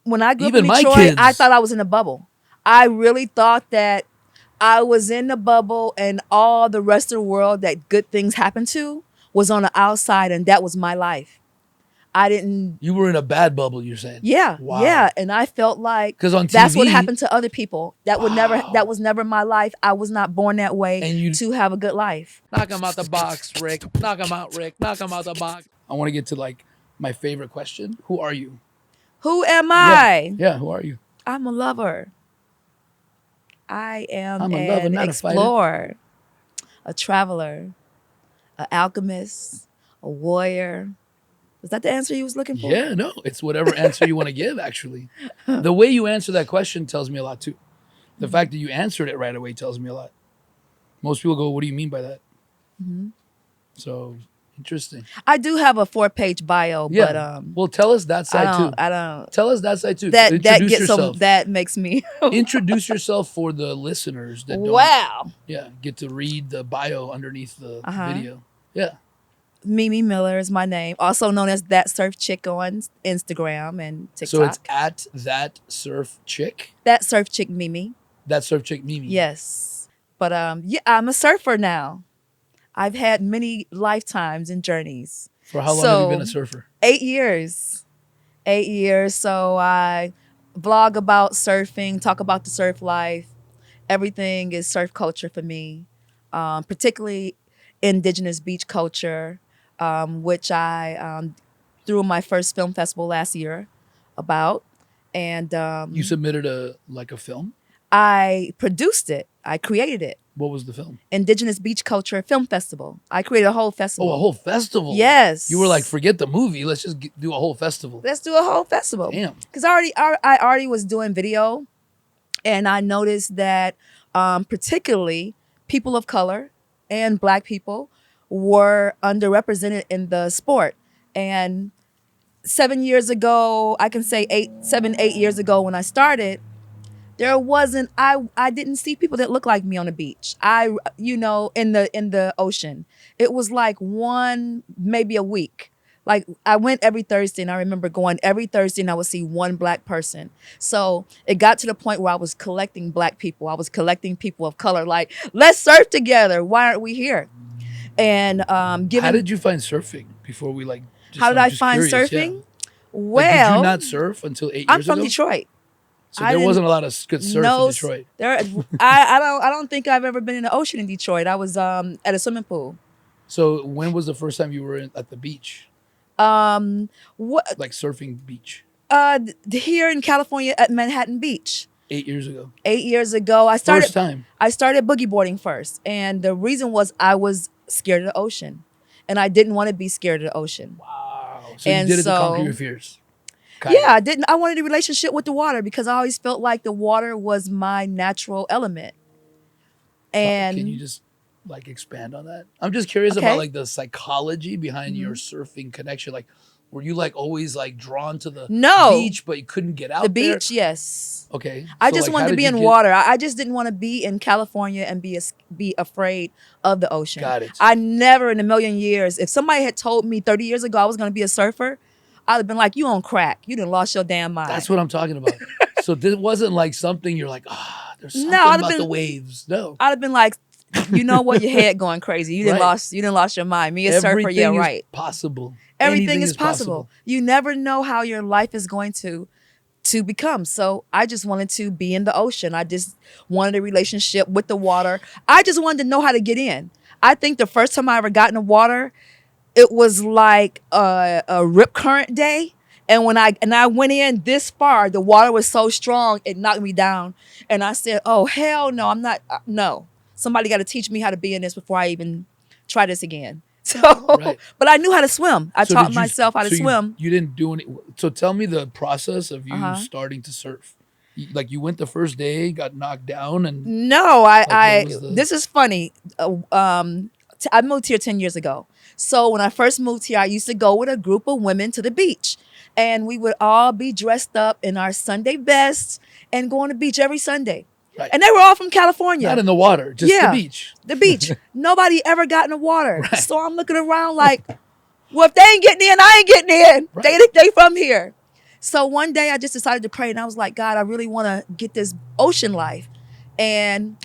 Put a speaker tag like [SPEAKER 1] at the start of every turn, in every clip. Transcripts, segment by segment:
[SPEAKER 1] when I grew up
[SPEAKER 2] Even
[SPEAKER 1] in
[SPEAKER 2] my
[SPEAKER 1] Detroit,
[SPEAKER 2] kids.
[SPEAKER 1] I thought I was in a bubble. I really thought that I was in the bubble and all the rest of the world that good things happened to was on the outside, and that was my life. I didn't.
[SPEAKER 2] You were in a bad bubble, you're saying?
[SPEAKER 1] Yeah,
[SPEAKER 2] Wow.
[SPEAKER 1] yeah, and I felt like
[SPEAKER 2] 'Cause on
[SPEAKER 1] that's what
[SPEAKER 2] TV
[SPEAKER 1] happened to other people. That would never.
[SPEAKER 2] Wow.
[SPEAKER 1] That was never my life. I was not born that way
[SPEAKER 2] And you-
[SPEAKER 1] to have a good life.
[SPEAKER 2] Knock him out the box, Rick. Knock him out, Rick. Knock him out the box. I want to get to like my favorite question. Who are you?
[SPEAKER 1] Who am I?
[SPEAKER 2] Yeah, who are you?
[SPEAKER 1] I'm a lover. I am
[SPEAKER 2] I'm a lover,
[SPEAKER 1] an
[SPEAKER 2] not a fighter.
[SPEAKER 1] explorer, a traveler, an alchemist, a warrior. Was that the answer you was looking for?
[SPEAKER 2] Yeah, no, it's whatever answer you want to give, actually. The way you answer that question tells me a lot, too. The fact that you answered it right away tells me a lot. Most people go, what do you mean by that?
[SPEAKER 1] Mm-hmm.
[SPEAKER 2] So, interesting.
[SPEAKER 1] I do have a 4-page bio,
[SPEAKER 2] Yeah.
[SPEAKER 1] but
[SPEAKER 2] well, tell us that side, too.
[SPEAKER 1] I don't.
[SPEAKER 2] Tell us that side, too.
[SPEAKER 1] That
[SPEAKER 2] Introduce
[SPEAKER 1] gets
[SPEAKER 2] yourself.
[SPEAKER 1] that makes me.
[SPEAKER 2] Introduce yourself for the listeners that don't
[SPEAKER 1] Wow.
[SPEAKER 2] get to read the bio underneath the video. Yeah.
[SPEAKER 1] Mimi Miller is my name, also known as That Surf Chick on Instagram and TikTok.
[SPEAKER 2] So it's at That Surf Chick?
[SPEAKER 1] That Surf Chick Mimi.
[SPEAKER 2] That Surf Chick Mimi.
[SPEAKER 1] Yes. But yeah, I'm a surfer now. I've had many lifetimes and journeys.
[SPEAKER 2] For how long have you been a surfer?
[SPEAKER 1] 8 years. 8 years. So I vlog about surfing, talk about the surf life. Everything is surf culture for me, particularly indigenous beach culture, which I threw my first film festival last year about. And
[SPEAKER 2] You submitted a film?
[SPEAKER 1] I produced it. I created it.
[SPEAKER 2] What was the film?
[SPEAKER 1] Indigenous Beach Culture Film Festival. I created a whole festival.
[SPEAKER 2] Oh, a whole festival?
[SPEAKER 1] Yes.
[SPEAKER 2] You were like, forget the movie. Let's just do a whole festival.
[SPEAKER 1] Let's do a whole festival.
[SPEAKER 2] Damn.
[SPEAKER 1] Because I already was doing video, and I noticed that particularly people of color and Black people were underrepresented in the sport. And 7 years ago, I can say 8 years ago when I started, there wasn't, I didn't see people that looked like me on the beach. In the ocean. It was like one, maybe a week. Like I went every Thursday, and I remember going every Thursday and I would see one Black person. So it got to the point where I was collecting Black people. I was collecting people of color, like, let's surf together. Why aren't we here? And
[SPEAKER 2] How did you find surfing before we like?
[SPEAKER 1] How did I find surfing?
[SPEAKER 2] Yeah.
[SPEAKER 1] Well,
[SPEAKER 2] did you not surf until 8 years ago?
[SPEAKER 1] I'm from Detroit.
[SPEAKER 2] So there wasn't a lot of good surf in Detroit.
[SPEAKER 1] I don't think I've ever been in the ocean in Detroit. I was at a swimming pool.
[SPEAKER 2] So when was the first time you were at the beach? Like surfing beach?
[SPEAKER 1] Here in California at Manhattan Beach.
[SPEAKER 2] 8 years ago.
[SPEAKER 1] 8 years ago, I started.
[SPEAKER 2] First time.
[SPEAKER 1] I started boogie boarding first, and the reason was I was scared of the ocean, and I didn't want to be scared of the ocean.
[SPEAKER 2] Wow. So you did it to conquer your fears.
[SPEAKER 1] Yeah, I didn't. I wanted a relationship with the water because I always felt like the water was my natural element. And
[SPEAKER 2] can you just like expand on that? I'm just curious about like the psychology behind your surfing connection. Like, were you like always like drawn to the beach, but you couldn't get out
[SPEAKER 1] the
[SPEAKER 2] there?
[SPEAKER 1] beach? Yes.
[SPEAKER 2] Okay.
[SPEAKER 1] I just wanted to be in water. I just didn't want to be in California and be afraid of the ocean.
[SPEAKER 2] Got it.
[SPEAKER 1] I never in a million years, if somebody had told me 30 years ago I was going to be a surfer, I'd have been like, you on crack. You done lost your damn mind.
[SPEAKER 2] That's what I'm talking about. So this wasn't like something you're like, there's something about the waves. No.
[SPEAKER 1] I'd have been like, you know what, your head going crazy. You didn't lost your mind. Me a surfer, yeah, right.
[SPEAKER 2] Possible.
[SPEAKER 1] Everything is possible. You never know how your life is going to become. So I just wanted to be in the ocean. I just wanted a relationship with the water. I just wanted to know how to get in. I think the first time I ever got in the water, it was like a rip current day. And when I went in this far, the water was so strong, it knocked me down. And I said, oh, hell no, I'm not, no. Somebody got to teach me how to be in this before I even try this again. So, but I knew how to swim. I taught myself how to swim.
[SPEAKER 2] You didn't do any. So tell me the process of you starting to surf. Like you went the first day, got knocked down, and
[SPEAKER 1] no, this is funny. I moved here 10 years ago. So when I first moved here, I used to go with a group of women to the beach, and we would all be dressed up in our Sunday bests and go on the beach every Sunday. Right. And they were all from California.
[SPEAKER 2] Not in the water, just the beach.
[SPEAKER 1] The beach. Nobody ever got in the water. Right. So I'm looking around like, well, if they ain't getting in, I ain't getting in. Right. They from here. So one day I just decided to pray, and I was like, God, I really want to get this ocean life. And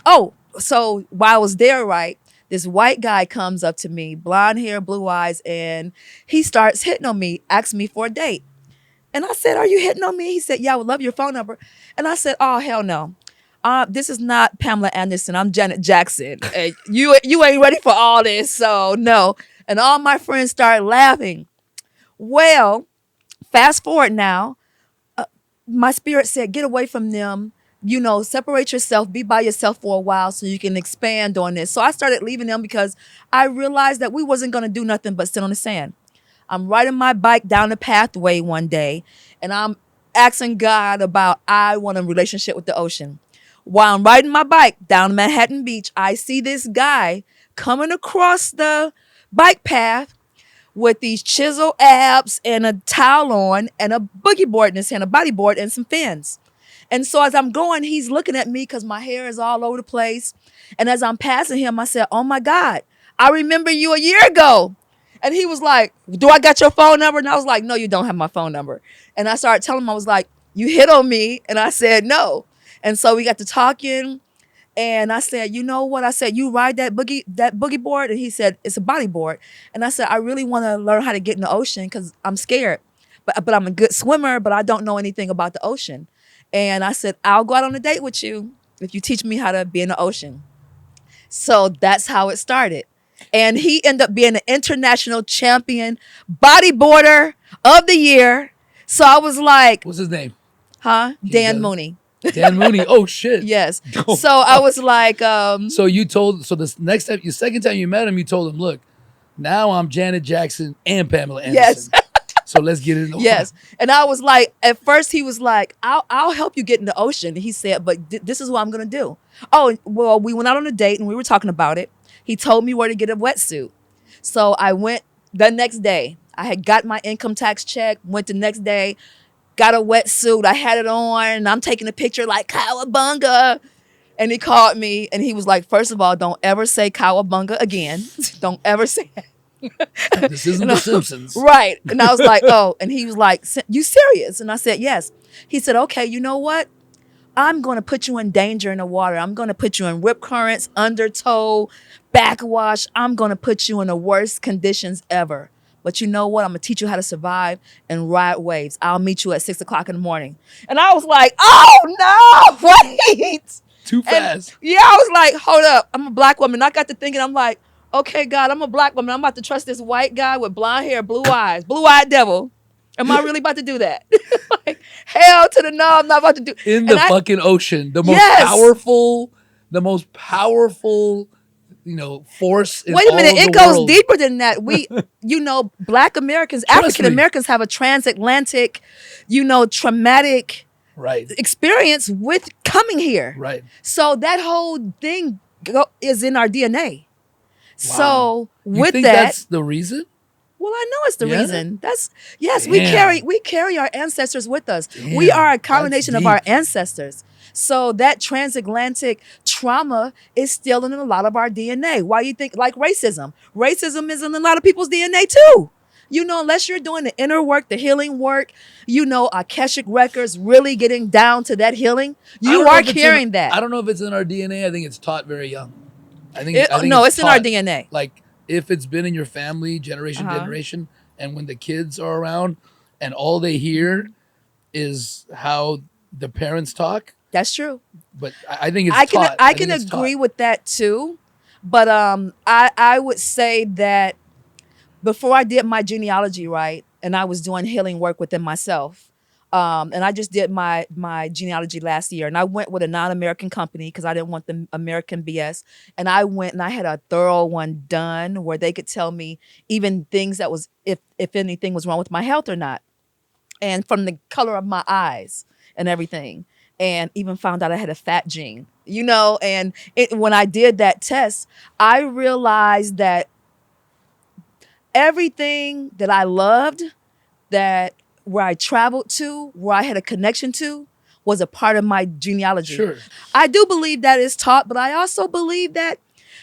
[SPEAKER 1] so while I was there, right, this white guy comes up to me, blonde hair, blue eyes, and he starts hitting on me, asking me for a date. And I said, are you hitting on me? He said, yeah, I would love your phone number. And I said, oh, hell no. This is not Pamela Anderson. I'm Janet Jackson. And you ain't ready for all this, so no. And all my friends started laughing. Well, fast forward now, my spirit said, get away from them. Separate yourself, be by yourself for a while so you can expand on this. So I started leaving them because I realized that we wasn't going to do nothing but sit on the sand. I'm riding my bike down the pathway one day, and I'm asking God about I want a relationship with the ocean. While I'm riding my bike down Manhattan Beach, I see this guy coming across the bike path with these chisel abs and a towel on and a boogie board in his hand, a bodyboard and some fins. And so as I'm going, he's looking at me because my hair is all over the place. And as I'm passing him, I said, oh my God, I remember you a year ago. And he was like, do I got your phone number? And I was like, no, you don't have my phone number. And I started telling him, I was like, you hit on me. And I said, no. And so we got to talking. And I said, you know what? I said, you ride that boogie board? And he said, it's a bodyboard. And I said, I really want to learn how to get in the ocean because I'm scared. But I'm a good swimmer, but I don't know anything about the ocean. And I said, I'll go out on a date with you if you teach me how to be in the ocean. So that's how it started. And he ended up being an international champion bodyboarder of the year. So I was like,
[SPEAKER 2] what's his name?
[SPEAKER 1] Dan Mooney.
[SPEAKER 2] Dan Mooney. Oh shit.
[SPEAKER 1] Yes. So I was like,
[SPEAKER 2] so the next time, the second time you met him, you told him, look, now I'm Janet Jackson and Pamela Anderson. Yes. So let's get in the ocean.
[SPEAKER 1] Yes. And I was like, at first he was like, I'll help you get in the ocean. He said, but this is what I'm going to do. Oh, well, we went out on a date and we were talking about it. He told me where to get a wetsuit. So I went the next day. I had got my income tax check, went the next day, got a wetsuit. I had it on and I'm taking a picture like cowabunga. And he called me and he was like, first of all, don't ever say cowabunga again. Don't ever say it.
[SPEAKER 2] This isn't The Simpsons.
[SPEAKER 1] Right. And I was like, oh, and he was like, you serious? And I said, yes. He said, okay, you know what? I'm going to put you in danger in the water. I'm going to put you in rip currents, undertow, backwash. I'm going to put you in the worst conditions ever. But you know what? I'm going to teach you how to survive and ride waves. I'll meet you at 6 o'clock in the morning. And I was like, oh, no, wait.
[SPEAKER 2] Too fast.
[SPEAKER 1] And, I was like, hold up. I'm a black woman. I got to thinking, I'm like, okay, God, I'm a black woman. I'm about to trust this white guy with blonde hair, blue eyes, blue-eyed devil. Am I really about to do that? Like, hell to the no, I'm not about to do.
[SPEAKER 2] In the fucking ocean, the most powerful, force in
[SPEAKER 1] Wait a minute,
[SPEAKER 2] it
[SPEAKER 1] goes deeper than that. We, Black Americans, African Americans have a transatlantic, traumatic experience with coming here.
[SPEAKER 2] Right.
[SPEAKER 1] So that whole thing is in our DNA.
[SPEAKER 2] Wow.
[SPEAKER 1] So
[SPEAKER 2] you think that's the reason?
[SPEAKER 1] Well, I know it's the reason. We carry our ancestors with us. Damn, we are a combination of our ancestors. So that transatlantic trauma is still in a lot of our DNA. Why you think like racism? Racism is in a lot of people's DNA too. Unless you're doing the inner work, the healing work, Akashic records, really getting down to that healing, you are carrying that.
[SPEAKER 2] I don't know if it's in our DNA. I think it's taught very young. I think
[SPEAKER 1] it's in our DNA.
[SPEAKER 2] Like if it's been in your family generation, and when the kids are around and all they hear is how the parents talk.
[SPEAKER 1] That's true.
[SPEAKER 2] But I think it's taught.
[SPEAKER 1] I can agree with that too. But I would say that before I did my genealogy right, and I was doing healing work within myself, and I just did my genealogy last year, and I went with a non-American company because I didn't want the American BS. And I went and I had a thorough one done where they could tell me even things that was if anything was wrong with my health or not, and from the color of my eyes and everything, and even found out I had a fat gene. And when I did that test, I realized that everything that I loved, that where I traveled to, where I had a connection to, was a part of my genealogy.
[SPEAKER 2] Sure.
[SPEAKER 1] I do believe that is taught, but I also believe that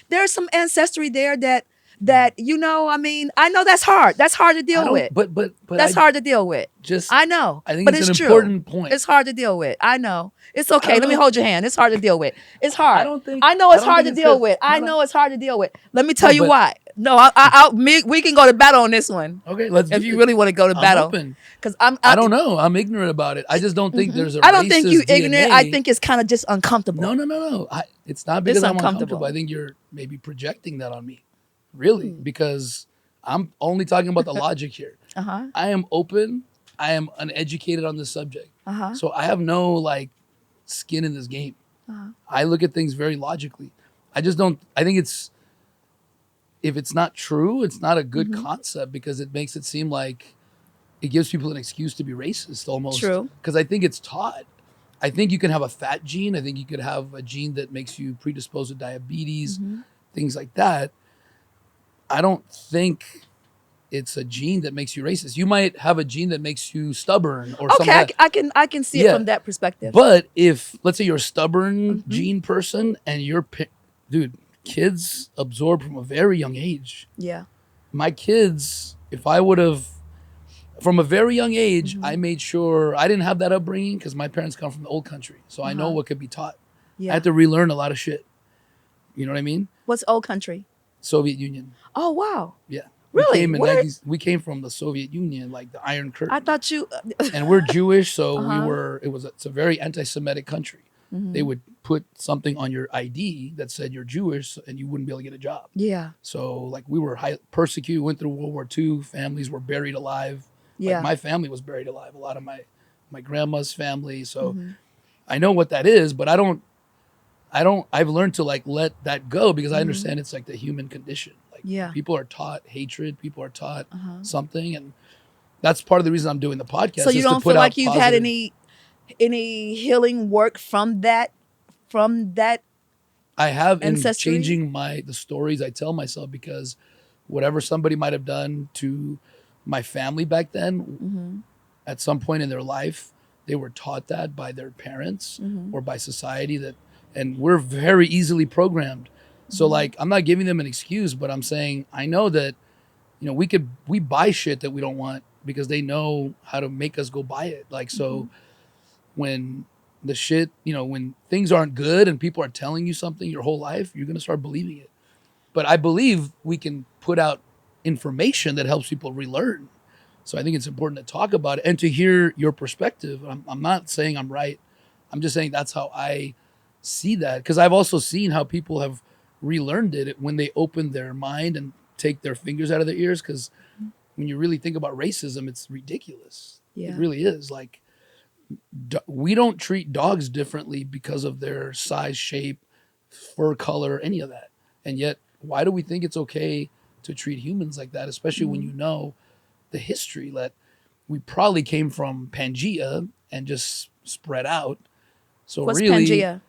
[SPEAKER 1] there's some ancestry there that that, you know, I mean, I know that's hard. That's hard to deal with.
[SPEAKER 2] But
[SPEAKER 1] that's hard to deal with. I know.
[SPEAKER 2] I think
[SPEAKER 1] but
[SPEAKER 2] it's an
[SPEAKER 1] true.
[SPEAKER 2] important point.
[SPEAKER 1] It's hard to deal with. I know. It's okay. Let me hold your hand. It's hard to deal with. It's hard.
[SPEAKER 2] I
[SPEAKER 1] know it's hard to deal with. I know it's hard to deal with. Let me tell you why. No, we can go to battle on this one.
[SPEAKER 2] Okay, let's.
[SPEAKER 1] If you really want to go to battle, because I
[SPEAKER 2] don't know. I'm ignorant about it. I just don't think there's a.
[SPEAKER 1] I don't think you
[SPEAKER 2] DNA.
[SPEAKER 1] ignorant. I think it's kind of just uncomfortable.
[SPEAKER 2] No. It's not because I'm uncomfortable. I think you're maybe projecting that on me, really, because I'm only talking about the logic here. I am open. I am uneducated on this subject, so I have no like skin in this game. I look at things very logically. I just don't. I think it's. If it's not true, it's not a good concept because it makes it seem like it gives people an excuse to be racist almost.
[SPEAKER 1] True.
[SPEAKER 2] Because I think it's taught. I think you can have a fat gene. I think you could have a gene that makes you predisposed to diabetes, things like that. I don't think it's a gene that makes you racist. You might have a gene that makes you stubborn or something. Okay,
[SPEAKER 1] I can see it from that perspective.
[SPEAKER 2] But if, let's say you're a stubborn gene person and you're, dude, kids absorb from a very young age.
[SPEAKER 1] Yeah.
[SPEAKER 2] My kids, if I would have, from a very young age, I made sure I didn't have that upbringing because my parents come from the old country. So I know what could be taught. Yeah. I had to relearn a lot of shit. You know what I mean?
[SPEAKER 1] What's old country?
[SPEAKER 2] Soviet Union.
[SPEAKER 1] Oh, wow.
[SPEAKER 2] Yeah.
[SPEAKER 1] Really?
[SPEAKER 2] We came from the Soviet Union, like the Iron Curtain.
[SPEAKER 1] I thought you...
[SPEAKER 2] and we're Jewish, so it's a very anti-Semitic country. They would put something on your ID that said you're Jewish and you wouldn't be able to get a job.
[SPEAKER 1] Yeah.
[SPEAKER 2] So like we were persecuted, went through World War II, families were buried alive. Yeah. Like my family was buried alive, a lot of my grandma's family. So I know what that is, but I've learned to like let that go because I understand it's like the human condition. Like people are taught hatred, people are taught something, and that's part of the reason I'm doing the podcast.
[SPEAKER 1] So you don't feel like you've had any healing work from that
[SPEAKER 2] I have
[SPEAKER 1] ancestry?
[SPEAKER 2] In changing the stories I tell myself, because whatever somebody might have done to my family back then, at some point in their life, they were taught that by their parents or by society and we're very easily programmed. So like, I'm not giving them an excuse, but I'm saying, I know that, you know, we buy shit that we don't want because they know how to make us go buy it. Like, so when the shit, you know, when things aren't good and people are telling you something your whole life, you're going to start believing it. But I believe we can put out information that helps people relearn. So I think it's important to talk about it and to hear your perspective. I'm not saying I'm right. I'm just saying that's how I see that. Because I've also seen how people have relearned it when they open their mind and take their fingers out of their ears. Because when you really think about racism, it's ridiculous. Yeah. It really is. Like, we don't treat dogs differently because of their size, shape, fur color, any of that. And yet, why do we think it's okay to treat humans like that, especially when you know the history that we probably came from Pangea and just spread out. So
[SPEAKER 1] what's
[SPEAKER 2] really,
[SPEAKER 1] Pangea?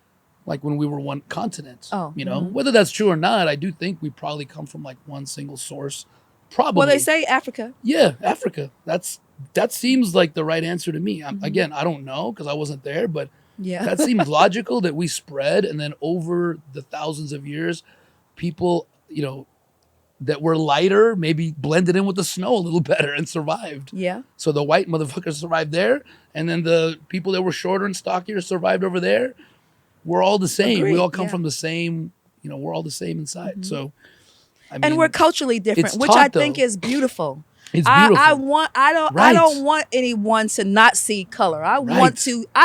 [SPEAKER 2] Like when we were one continent.
[SPEAKER 1] Oh,
[SPEAKER 2] you know, whether that's true or not, I do think we probably come from like one single source. Probably.
[SPEAKER 1] Well, they say Africa.
[SPEAKER 2] Yeah, Africa. That seems like the right answer to me. Again, I don't know because I wasn't there, but that seems logical that we spread, and then over the thousands of years, people, you know, that were lighter maybe blended in with the snow a little better and survived. Yeah. So the white motherfuckers survived there, and then the people that were shorter and stockier survived over there. We're all the same.
[SPEAKER 1] Agreed.
[SPEAKER 2] We all come from the same, you know, we're all the same inside. So, I mean,
[SPEAKER 1] and we're culturally different, which I think is beautiful.
[SPEAKER 2] It's beautiful.
[SPEAKER 1] I don't want anyone to not see color. I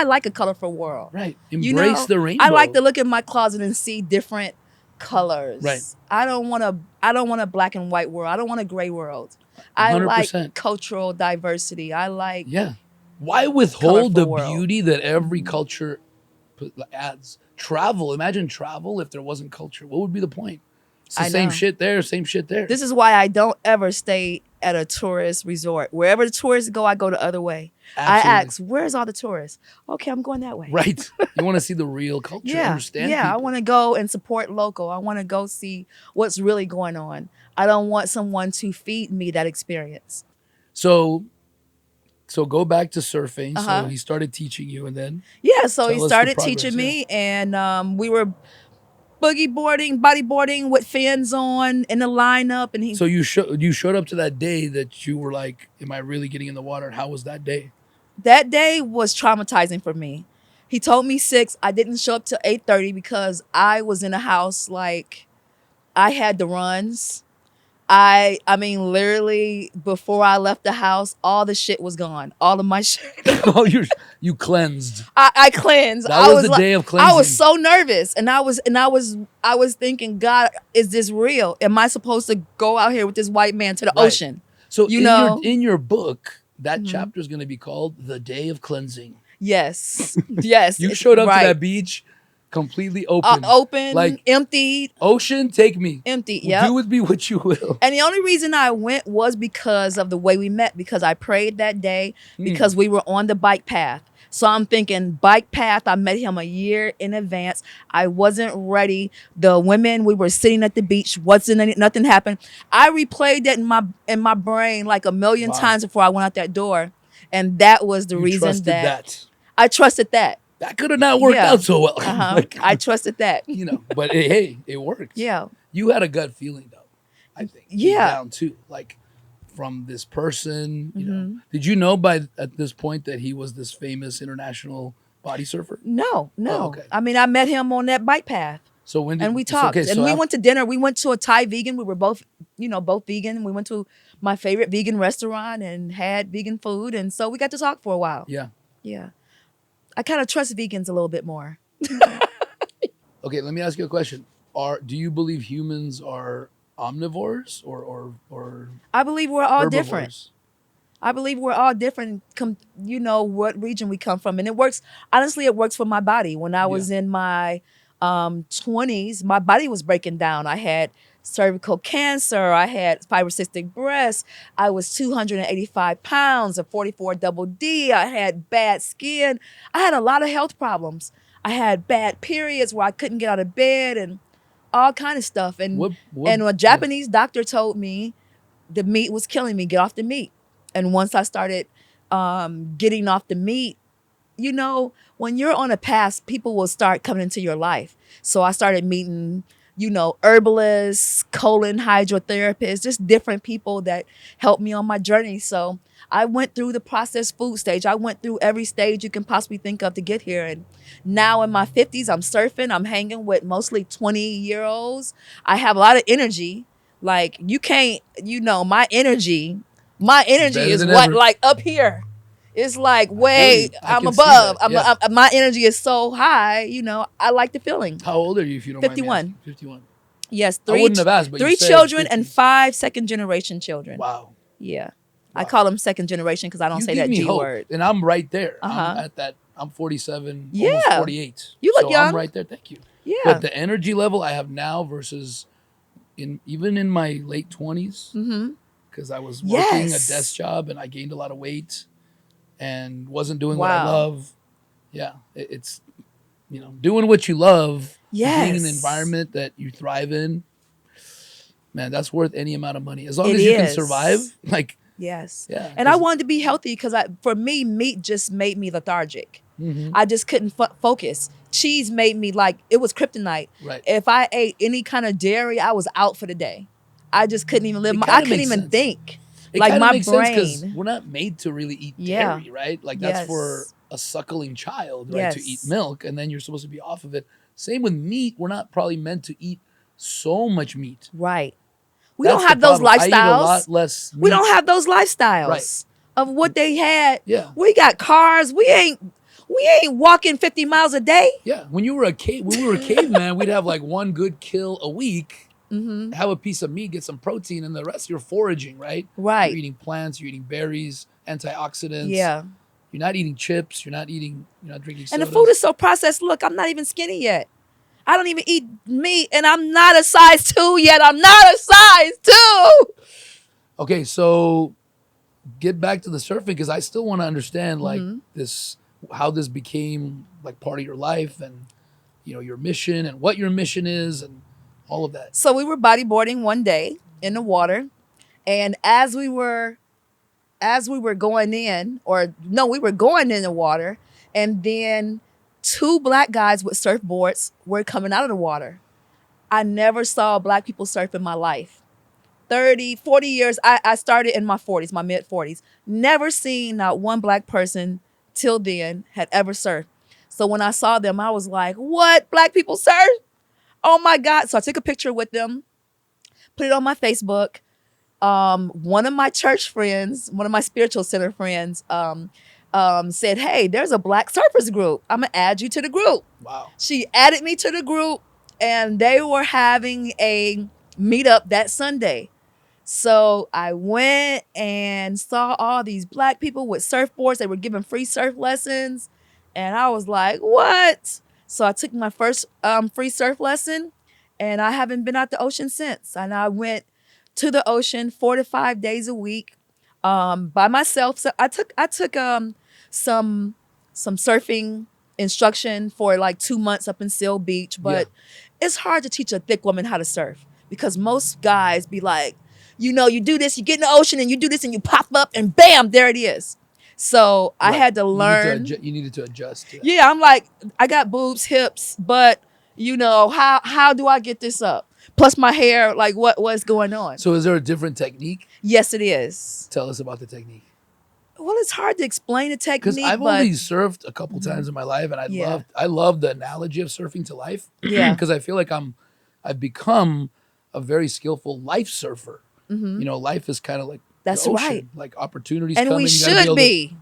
[SPEAKER 1] like a colorful world.
[SPEAKER 2] Right. Embrace the rainbow.
[SPEAKER 1] I like to look in my closet and see different colors.
[SPEAKER 2] Right.
[SPEAKER 1] I don't want a black and white world. I don't want a gray world. I
[SPEAKER 2] 100%.
[SPEAKER 1] like cultural diversity. I like
[SPEAKER 2] Why withhold the
[SPEAKER 1] world.
[SPEAKER 2] beauty that every culture adds? Travel. Imagine travel if there wasn't culture. What would be the point? It's the same shit there, same shit there.
[SPEAKER 1] This is why I don't ever stay at a tourist resort. Wherever the tourists go, I go the other way. Absolutely. I ask, where's all the tourists? Okay, I'm going that way.
[SPEAKER 2] Right. You want to see the real culture, understand people.
[SPEAKER 1] I want to go and support local. I want to go see what's really going on. I don't want someone to feed me that experience.
[SPEAKER 2] So go back to surfing. So he started teaching you, and then
[SPEAKER 1] so he started teaching me, and we were boogie boarding, bodyboarding with fans on in the lineup, and he.
[SPEAKER 2] So you showed up to that day that you were like, am I really getting in the water? And how was that day?
[SPEAKER 1] That day was traumatizing for me. He told me 6. I didn't show up till 8:30 because I was in a house like I had the runs. I mean, literally before I left the house, all the shit was gone. All of my shit.
[SPEAKER 2] Oh, you cleansed.
[SPEAKER 1] I cleansed.
[SPEAKER 2] That was the day of cleansing.
[SPEAKER 1] I was so nervous, and I was thinking, God, is this real? Am I supposed to go out here with this white man to the
[SPEAKER 2] Right.
[SPEAKER 1] ocean?
[SPEAKER 2] So
[SPEAKER 1] You know?
[SPEAKER 2] in your book, that chapter is going to be called "The Day of Cleansing."
[SPEAKER 1] Yes, yes.
[SPEAKER 2] You showed up
[SPEAKER 1] right.
[SPEAKER 2] to that beach completely open,
[SPEAKER 1] open,
[SPEAKER 2] like
[SPEAKER 1] emptied,
[SPEAKER 2] ocean. Take me,
[SPEAKER 1] empty. Yeah.
[SPEAKER 2] do with me what you will.
[SPEAKER 1] And the only reason I went was because of the way we met, because I prayed that day, because we were on the bike path. So I'm thinking bike path. I met him a year in advance. I wasn't ready. The women, we were sitting at the beach. Nothing happened. I replayed that in my brain like a million times before I went out that door. And that was the
[SPEAKER 2] You
[SPEAKER 1] reason
[SPEAKER 2] trusted
[SPEAKER 1] that I trusted that.
[SPEAKER 2] That could have not worked out so well. Like,
[SPEAKER 1] I trusted that.
[SPEAKER 2] But hey, it worked.
[SPEAKER 1] Yeah.
[SPEAKER 2] You had a gut feeling though, I think.
[SPEAKER 1] Yeah.
[SPEAKER 2] Down too. Like from this person, you know. Did you know at this point that he was this famous international body surfer?
[SPEAKER 1] No.
[SPEAKER 2] Oh, okay.
[SPEAKER 1] I mean, I met him on that bike path.
[SPEAKER 2] So when
[SPEAKER 1] and we talked, and we went to dinner. We went to a Thai vegan. We were both vegan. We went to my favorite vegan restaurant and had vegan food, and so we got to talk for a while.
[SPEAKER 2] Yeah.
[SPEAKER 1] Yeah. I kind of trust vegans a little bit more.
[SPEAKER 2] Okay, let me ask you a question. Do you believe humans are omnivores or
[SPEAKER 1] I believe we're all
[SPEAKER 2] herbivores?
[SPEAKER 1] different. I believe we're all different. What region we come from, and it works. Honestly, it works for my body. When I was in my 20s, my body was breaking down. I had cervical cancer. I had fibrocystic breast. I was 285 pounds, a 44 double D. I had bad skin. I had a lot of health problems. I had bad periods where I couldn't get out of bed and all kind of stuff. And a Japanese doctor told me the meat was killing me. Get off the meat. And once I started getting off the meat, when you're on a path, people will start coming into your life. So I started meeting, herbalists, colon hydrotherapists, just different people that helped me on my journey. So I went through the processed food stage. I went through every stage you can possibly think of to get here. And now in my 50s, I'm surfing. I'm hanging with mostly 20-year-olds. I have a lot of energy. Like you can't, my energy is what, like up here. It's like I'm above. My energy is so high. I like the feeling.
[SPEAKER 2] How old are you, if you don't mind me
[SPEAKER 1] 51.
[SPEAKER 2] asking? 51.
[SPEAKER 1] Yes,
[SPEAKER 2] I wouldn't have asked, but
[SPEAKER 1] 3
[SPEAKER 2] you said
[SPEAKER 1] children
[SPEAKER 2] 50.
[SPEAKER 1] and 5 second-generation children.
[SPEAKER 2] Wow.
[SPEAKER 1] Yeah. I call them second generation because I don't say that G word.
[SPEAKER 2] And I'm right there. I'm at that. I'm 47,
[SPEAKER 1] Yeah.
[SPEAKER 2] almost 48.
[SPEAKER 1] You look young.
[SPEAKER 2] I'm right there. Thank you.
[SPEAKER 1] Yeah.
[SPEAKER 2] But the energy level I have now versus even in my late 20s, because I was working a desk job and I gained a lot of weight and wasn't doing what I love. Yeah. It's, doing what you love, being in an environment that you thrive in, man, that's worth any amount of money. As long as you can survive, like.
[SPEAKER 1] Yes.
[SPEAKER 2] Yeah.
[SPEAKER 1] And I wanted to be healthy because for me, meat just made me lethargic. I just couldn't focus. Cheese made me it was kryptonite.
[SPEAKER 2] Right.
[SPEAKER 1] If I ate any kind of dairy, I was out for the day. I just couldn't even live. I couldn't even think.
[SPEAKER 2] It
[SPEAKER 1] like my
[SPEAKER 2] makes
[SPEAKER 1] brain.
[SPEAKER 2] sense because we're not made to really eat dairy, right? Like that's for a suckling child, right? To eat milk, and then you're supposed to be off of it. Same with meat. We're not probably meant to eat so much meat.
[SPEAKER 1] Right. We don't have those lifestyles.
[SPEAKER 2] I eat a lot less meat.
[SPEAKER 1] We don't have those lifestyles of what they had.
[SPEAKER 2] Yeah.
[SPEAKER 1] We got cars. We ain't walking 50 miles a day.
[SPEAKER 2] Yeah. When we were a caveman, we'd have like one good kill a week. Have a piece of meat, get some protein, and the rest you're foraging, right?
[SPEAKER 1] Right.
[SPEAKER 2] You're eating plants, you're eating berries, antioxidants.
[SPEAKER 1] Yeah.
[SPEAKER 2] You're not eating chips, you're not drinking sodas.
[SPEAKER 1] And the food is so processed. Look, I'm not even skinny yet. I don't even eat meat, and I'm not a size 2 yet. I'm not a size 2.
[SPEAKER 2] Okay, so get back to the surfing because I still want to understand how this became like part of your life and your mission and what your mission is and all of that.
[SPEAKER 1] So we were bodyboarding one day in the water, and as we were going in, we were going in the water, and then 2 black guys with surfboards were coming out of the water. I never saw black people surf in my life. 30, 40 years. I started in my 40s, my mid 40s. Never seen not one black person till then had ever surfed. So when I saw them, I was like, what? Black people surf? Oh my God. So I took a picture with them, put it on my Facebook. One of my church friends, one of my spiritual center friends, said, hey, there's a black surfers group. I'm going to add you to the group.
[SPEAKER 2] Wow.
[SPEAKER 1] She added me to the group, and they were having a meetup that Sunday. So I went and saw all these black people with surfboards. They were giving free surf lessons. And I was like, what? So I took my first free surf lesson, and I haven't been out the ocean since. And I went to the ocean 4 to 5 days a week by myself. So I took some surfing instruction for like 2 months up in Seal Beach. But it's hard to teach a thick woman how to surf because most guys be like, you know, you do this, you get in the ocean and you do this and you pop up and bam, there it is. So I had to learn.
[SPEAKER 2] You needed to adjust to that.
[SPEAKER 1] Yeah, I'm like, I got boobs, hips, but you know, how do I get this up? Plus my hair, like what's going on?
[SPEAKER 2] So is there a different technique?
[SPEAKER 1] Yes, it is.
[SPEAKER 2] Tell us about the technique.
[SPEAKER 1] Well, it's hard to explain the technique.
[SPEAKER 2] Because I've only surfed a couple times in my life, and I love the analogy of surfing to life.
[SPEAKER 1] Yeah.
[SPEAKER 2] Because I feel like I've become a very skillful life surfer. You know, life is kind of like
[SPEAKER 1] that's
[SPEAKER 2] the ocean.
[SPEAKER 1] right.
[SPEAKER 2] Like opportunities
[SPEAKER 1] and
[SPEAKER 2] come,
[SPEAKER 1] we
[SPEAKER 2] and you
[SPEAKER 1] should
[SPEAKER 2] gotta
[SPEAKER 1] be.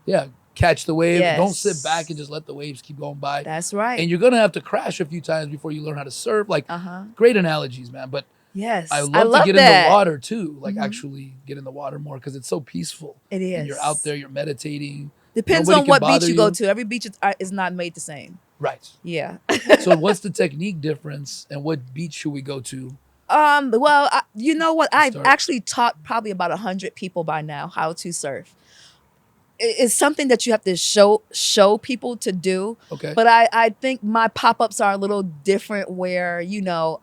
[SPEAKER 2] Catch the wave.
[SPEAKER 1] Yes.
[SPEAKER 2] Don't sit back and just let the waves keep going by.
[SPEAKER 1] That's right.
[SPEAKER 2] And you're gonna have to crash a few times before you learn how to surf. Like great analogies, man. But
[SPEAKER 1] yes,
[SPEAKER 2] I love to get in the water too. Like actually get in the water more because it's so peaceful.
[SPEAKER 1] It is.
[SPEAKER 2] And you're out there, you're meditating.
[SPEAKER 1] Depends
[SPEAKER 2] Nobody
[SPEAKER 1] on
[SPEAKER 2] can
[SPEAKER 1] what beach
[SPEAKER 2] bother
[SPEAKER 1] you go to. Every beach is not made the same.
[SPEAKER 2] Right.
[SPEAKER 1] Yeah.
[SPEAKER 2] So what's the technique difference, and what beach should we go to?
[SPEAKER 1] Well, you know what? I've
[SPEAKER 2] Start.
[SPEAKER 1] actually taught probably about 100 people by now how to surf. It's something that you have to show people to do.
[SPEAKER 2] Okay.
[SPEAKER 1] But I think my pop-ups are a little different where, you know,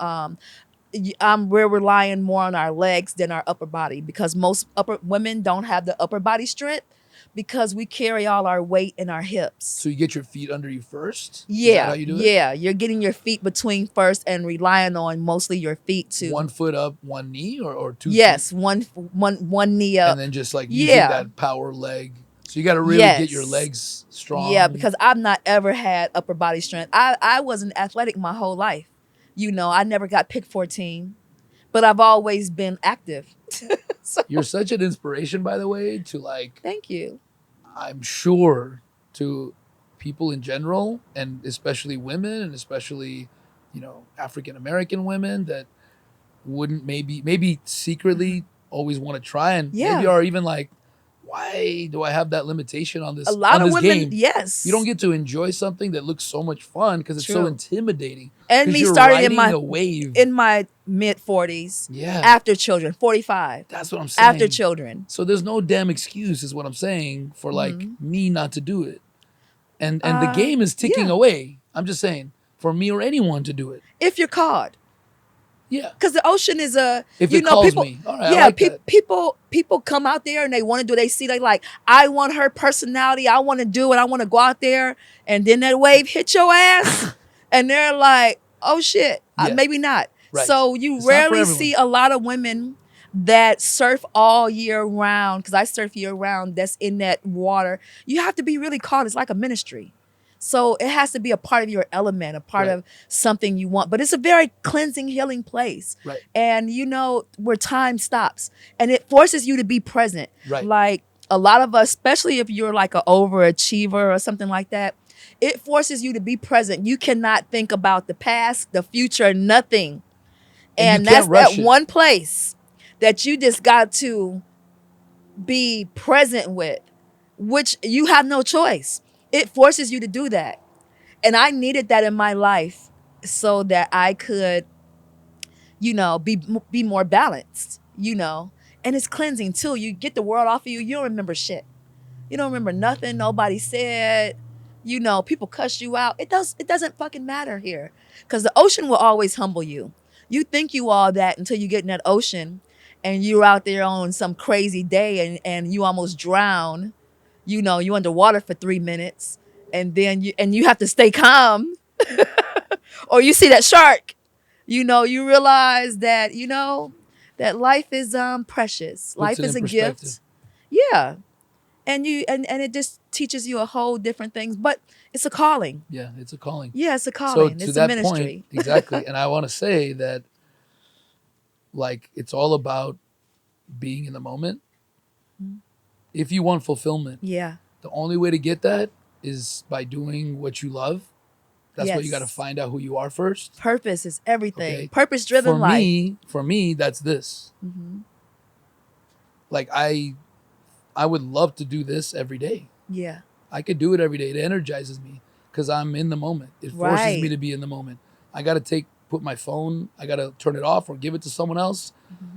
[SPEAKER 1] we're relying more on our legs than our upper body because most women don't have the upper body strength because we carry all our weight in our hips.
[SPEAKER 2] So you get your feet under you first?
[SPEAKER 1] Yeah.
[SPEAKER 2] Is that how you do it?
[SPEAKER 1] Yeah. You're getting your feet between first and relying on mostly your feet to
[SPEAKER 2] 1 foot up, one knee, or two
[SPEAKER 1] yes,
[SPEAKER 2] feet?
[SPEAKER 1] one knee up.
[SPEAKER 2] And then just like using that power leg. So you got to really get your legs strong.
[SPEAKER 1] Yeah, because I've not ever had upper body strength. I wasn't athletic my whole life. You know, I never got picked for a team, but I've always been active. So,
[SPEAKER 2] you're such an inspiration, by the way, to like.
[SPEAKER 1] Thank you.
[SPEAKER 2] I'm sure to people in general, and especially women, and especially, you know, African American women that wouldn't maybe secretly always want to try and maybe are even like, why do I have that limitation on this?
[SPEAKER 1] A lot
[SPEAKER 2] on
[SPEAKER 1] of
[SPEAKER 2] this
[SPEAKER 1] women,
[SPEAKER 2] game?
[SPEAKER 1] yes.
[SPEAKER 2] You don't get to enjoy something that looks so much fun because it's so intimidating.
[SPEAKER 1] And me
[SPEAKER 2] you're
[SPEAKER 1] starting
[SPEAKER 2] in
[SPEAKER 1] my mid 40s.
[SPEAKER 2] Yeah.
[SPEAKER 1] After children, 45.
[SPEAKER 2] That's what I'm saying.
[SPEAKER 1] After children.
[SPEAKER 2] So there's no damn excuse, is what I'm saying, for like me not to do it. And the game is ticking away. I'm just saying, for me or anyone to do it.
[SPEAKER 1] If you're called.
[SPEAKER 2] Yeah.
[SPEAKER 1] Because the ocean is
[SPEAKER 2] if it calls me. All right,
[SPEAKER 1] yeah,
[SPEAKER 2] I like that.
[SPEAKER 1] people come out there and they want to do, they see like, I want her personality, I want to do it, I want to go out there, and then that wave hit your ass, and they're like, oh shit, maybe not. Right. So it's rarely see a lot of women that surf all year round, because I surf year round, that's in that water. You have to be really called. It's like a ministry. So it has to be a part of your element, a part of something you want. But it's a very cleansing, healing place.
[SPEAKER 2] Right.
[SPEAKER 1] And you know, where time stops. And it forces you to be present.
[SPEAKER 2] Right.
[SPEAKER 1] Like a lot of us, especially if you're like an overachiever or something like that, it forces you to be present. You cannot think about the past, the future, nothing. And that's that one place that you just got to be present with, which you have no choice. It forces you to do that. And I needed that in my life so that I could, you know, be more balanced, you know. And it's cleansing too. You get the world off of you. You don't remember shit. You don't remember nothing nobody said. You know, people cuss you out. It doesn't fucking matter here. Because the ocean will always humble you. You think you all that until you get in that ocean and you're out there on some crazy day and you almost drown. You know, you underwater for 3 minutes and then you have to stay calm or you see that shark, You realize that, that life is precious.
[SPEAKER 2] Puts
[SPEAKER 1] Life
[SPEAKER 2] it
[SPEAKER 1] is
[SPEAKER 2] in
[SPEAKER 1] a
[SPEAKER 2] perspective.
[SPEAKER 1] gift. Yeah. And it just teaches you a whole different things. But it's a calling.
[SPEAKER 2] Yeah, it's a calling.
[SPEAKER 1] Yeah, it's a
[SPEAKER 2] So
[SPEAKER 1] calling.
[SPEAKER 2] to
[SPEAKER 1] It's a
[SPEAKER 2] that point,
[SPEAKER 1] ministry.
[SPEAKER 2] exactly. And I want to say that, like, it's all about being in the moment. If you want fulfillment,
[SPEAKER 1] Yeah.
[SPEAKER 2] the only way to get that is by doing what you love. That's why you got to
[SPEAKER 1] Yes.
[SPEAKER 2] find out who you are first.
[SPEAKER 1] Purpose is everything.
[SPEAKER 2] Okay.
[SPEAKER 1] Purpose driven life.
[SPEAKER 2] For me, that's this.
[SPEAKER 1] Hmm.
[SPEAKER 2] Like I would love to do this every day.
[SPEAKER 1] Yeah.
[SPEAKER 2] I could do it every day. It energizes me because I'm in the moment. It forces me
[SPEAKER 1] Right.
[SPEAKER 2] to be in the moment. I got to put my phone, I got to turn it off or give it to someone else.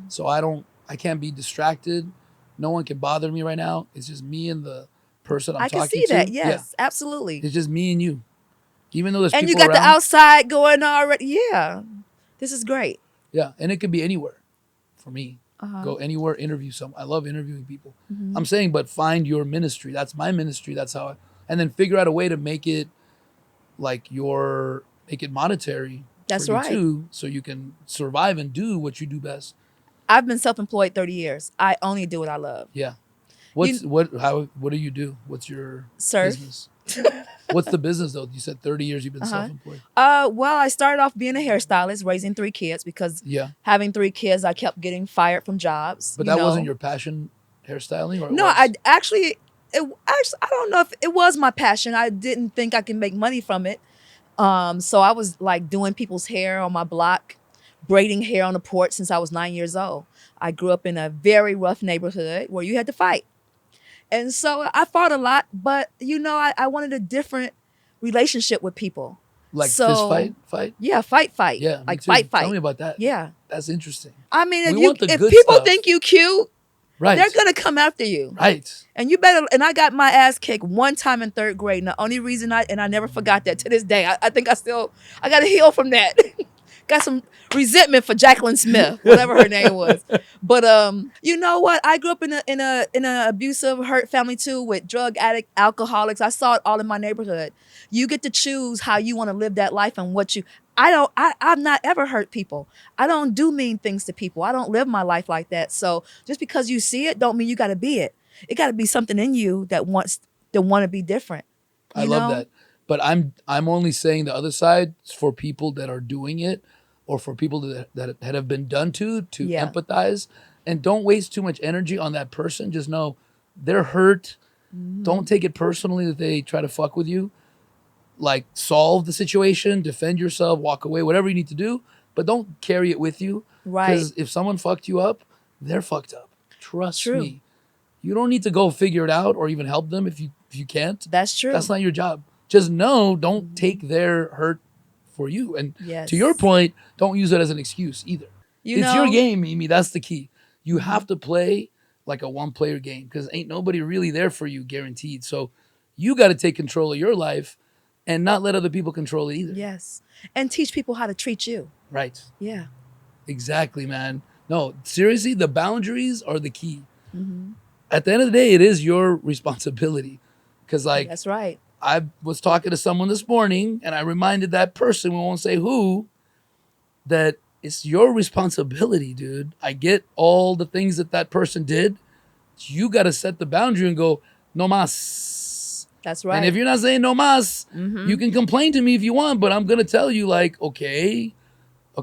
[SPEAKER 2] So I can't be distracted. No one can bother me right now. It's just me and the person I'm
[SPEAKER 1] I can
[SPEAKER 2] talking
[SPEAKER 1] see
[SPEAKER 2] to.
[SPEAKER 1] that.
[SPEAKER 2] Yeah.
[SPEAKER 1] Yes, absolutely.
[SPEAKER 2] It's just me and you. Even though there's
[SPEAKER 1] And you
[SPEAKER 2] people
[SPEAKER 1] got the
[SPEAKER 2] around.
[SPEAKER 1] outside going already. Yeah. This is great.
[SPEAKER 2] Yeah. And it could be anywhere for me.
[SPEAKER 1] Uh-huh.
[SPEAKER 2] Go anywhere, interview someone. I love interviewing people.
[SPEAKER 1] Mhm.
[SPEAKER 2] I'm saying, but find your ministry. That's my ministry. That's how and then figure out a way to make it make it monetary
[SPEAKER 1] That's
[SPEAKER 2] for you
[SPEAKER 1] right.
[SPEAKER 2] too, so you can survive and do what you do best.
[SPEAKER 1] I've been self-employed 30 years. I only do what I love.
[SPEAKER 2] Yeah. What do you do? What's your
[SPEAKER 1] Surf.
[SPEAKER 2] business? What's the business though? You said 30 years you've been
[SPEAKER 1] Uh-huh.
[SPEAKER 2] self-employed.
[SPEAKER 1] Well, I started off being a hairstylist, raising 3 kids because
[SPEAKER 2] Yeah.
[SPEAKER 1] having 3 kids, I kept getting fired from jobs.
[SPEAKER 2] But that wasn't your passion, hairstyling, or it
[SPEAKER 1] No,
[SPEAKER 2] was?
[SPEAKER 1] I actually I don't know if it was my passion. I didn't think I could make money from it. So I was like doing people's hair on my block, braiding hair on the porch since I was 9 years old. I grew up in a very rough neighborhood where you had to fight. And so I fought a lot, but I wanted a different relationship with people.
[SPEAKER 2] Like
[SPEAKER 1] so,
[SPEAKER 2] fist fight?
[SPEAKER 1] Yeah, fight.
[SPEAKER 2] Yeah, me
[SPEAKER 1] Like
[SPEAKER 2] too.
[SPEAKER 1] fight.
[SPEAKER 2] Tell me about that.
[SPEAKER 1] Yeah.
[SPEAKER 2] That's interesting.
[SPEAKER 1] I mean,
[SPEAKER 2] We want the
[SPEAKER 1] if
[SPEAKER 2] good
[SPEAKER 1] people
[SPEAKER 2] stuff.
[SPEAKER 1] think you cute,
[SPEAKER 2] Right.
[SPEAKER 1] they're gonna come after you.
[SPEAKER 2] Right.
[SPEAKER 1] And you better. And I got my ass kicked one time in 3rd grade. And the only reason I never forgot that to this day. I think I got to heal from that. Got some resentment for Jacqueline Smith, whatever her name was. But you know what? I grew up in a abusive, hurt family too, with drug addict, alcoholics. I saw it all in my neighborhood. You get to choose how you want to live that life and what you. I've not ever hurt people. I don't do mean things to people. I don't live my life like that. So just because you see it, don't mean you got to be it. It got to be something in you that wants to want to be different.
[SPEAKER 2] I love that. But I'm only saying the other side for people that are doing it, or for people that have been done to
[SPEAKER 1] Yeah.
[SPEAKER 2] empathize, and don't waste too much energy on that person. Just know they're hurt. Don't take it personally that they try to fuck with you. Like, solve the situation, defend yourself, walk away, whatever you need to do, but don't carry it with you.
[SPEAKER 1] Right.
[SPEAKER 2] Because if someone fucked you up, they're fucked up. Trust
[SPEAKER 1] True.
[SPEAKER 2] me. You don't need to go figure it out or even help them if you can't.
[SPEAKER 1] That's true.
[SPEAKER 2] That's not your job. Just know, don't take their hurt for you. And
[SPEAKER 1] Yes.
[SPEAKER 2] to your point, don't use it as an excuse either. It's your game, Mimi. That's the key. You have to play like a one-player game because ain't nobody really there for you, guaranteed. So you got to take control of your life and not let other people control it either.
[SPEAKER 1] Yes. And teach people how to treat you.
[SPEAKER 2] Right.
[SPEAKER 1] Yeah.
[SPEAKER 2] Exactly, man. No, seriously, the boundaries are the key. At the end of the day, it is your responsibility. Because, like,
[SPEAKER 1] That's right.
[SPEAKER 2] I was talking to someone this morning and I reminded that person, we won't say who, that it's your responsibility, dude. I get all the things that person did. You got to set the boundary and go, no mas.
[SPEAKER 1] That's right.
[SPEAKER 2] And if you're not saying no mas, you can complain to me if you want, but I'm going to tell you, like, okay,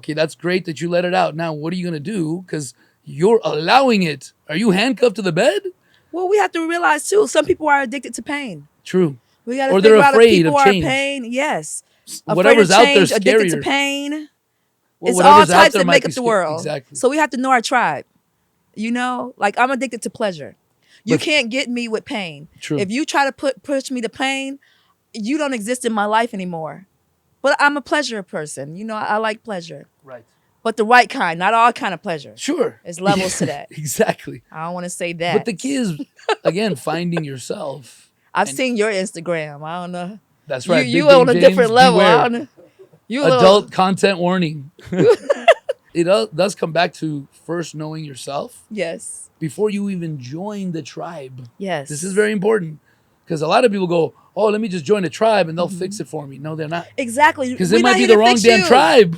[SPEAKER 2] that's great that you let it out. Now, what are you going to do? Because you're allowing it. Are you handcuffed to the bed?
[SPEAKER 1] Well, we have to realize too, some people are addicted to pain.
[SPEAKER 2] True.
[SPEAKER 1] We got to
[SPEAKER 2] Or
[SPEAKER 1] figure
[SPEAKER 2] they're
[SPEAKER 1] out if
[SPEAKER 2] afraid
[SPEAKER 1] people
[SPEAKER 2] of
[SPEAKER 1] are
[SPEAKER 2] change.
[SPEAKER 1] pain. Yes.
[SPEAKER 2] Whatever's
[SPEAKER 1] afraid of
[SPEAKER 2] out there's
[SPEAKER 1] change, addicted to
[SPEAKER 2] scarier.
[SPEAKER 1] pain.
[SPEAKER 2] Well,
[SPEAKER 1] It's all
[SPEAKER 2] whatever's out
[SPEAKER 1] types
[SPEAKER 2] there
[SPEAKER 1] that
[SPEAKER 2] might
[SPEAKER 1] make
[SPEAKER 2] be
[SPEAKER 1] up the world.
[SPEAKER 2] Exactly.
[SPEAKER 1] So we have to know our tribe. Like I'm addicted to pleasure. You
[SPEAKER 2] But-
[SPEAKER 1] can't get me with pain.
[SPEAKER 2] True.
[SPEAKER 1] If you try to push me to pain, you don't exist in my life anymore. But I'm a pleasure person. I like pleasure.
[SPEAKER 2] Right.
[SPEAKER 1] But the right kind, not all kind of pleasure.
[SPEAKER 2] Sure.
[SPEAKER 1] There's levels to that.
[SPEAKER 2] Exactly.
[SPEAKER 1] I don't want to say that.
[SPEAKER 2] But the key is, again, finding yourself.
[SPEAKER 1] I've seen your Instagram. I don't know.
[SPEAKER 2] That's right.
[SPEAKER 1] You
[SPEAKER 2] Big
[SPEAKER 1] on a
[SPEAKER 2] James,
[SPEAKER 1] different level.
[SPEAKER 2] beware.
[SPEAKER 1] I don't know. You a
[SPEAKER 2] Adult
[SPEAKER 1] little,
[SPEAKER 2] content warning. It does come back to first knowing yourself
[SPEAKER 1] yes.
[SPEAKER 2] before you even join the tribe.
[SPEAKER 1] Yes.
[SPEAKER 2] This is very important because a lot of people go, oh, let me just join a tribe and they'll fix it for me. No, they're not.
[SPEAKER 1] Exactly.
[SPEAKER 2] Because
[SPEAKER 1] We're
[SPEAKER 2] it
[SPEAKER 1] not
[SPEAKER 2] might be
[SPEAKER 1] here
[SPEAKER 2] the
[SPEAKER 1] to
[SPEAKER 2] wrong
[SPEAKER 1] fix
[SPEAKER 2] damn
[SPEAKER 1] you.
[SPEAKER 2] tribe.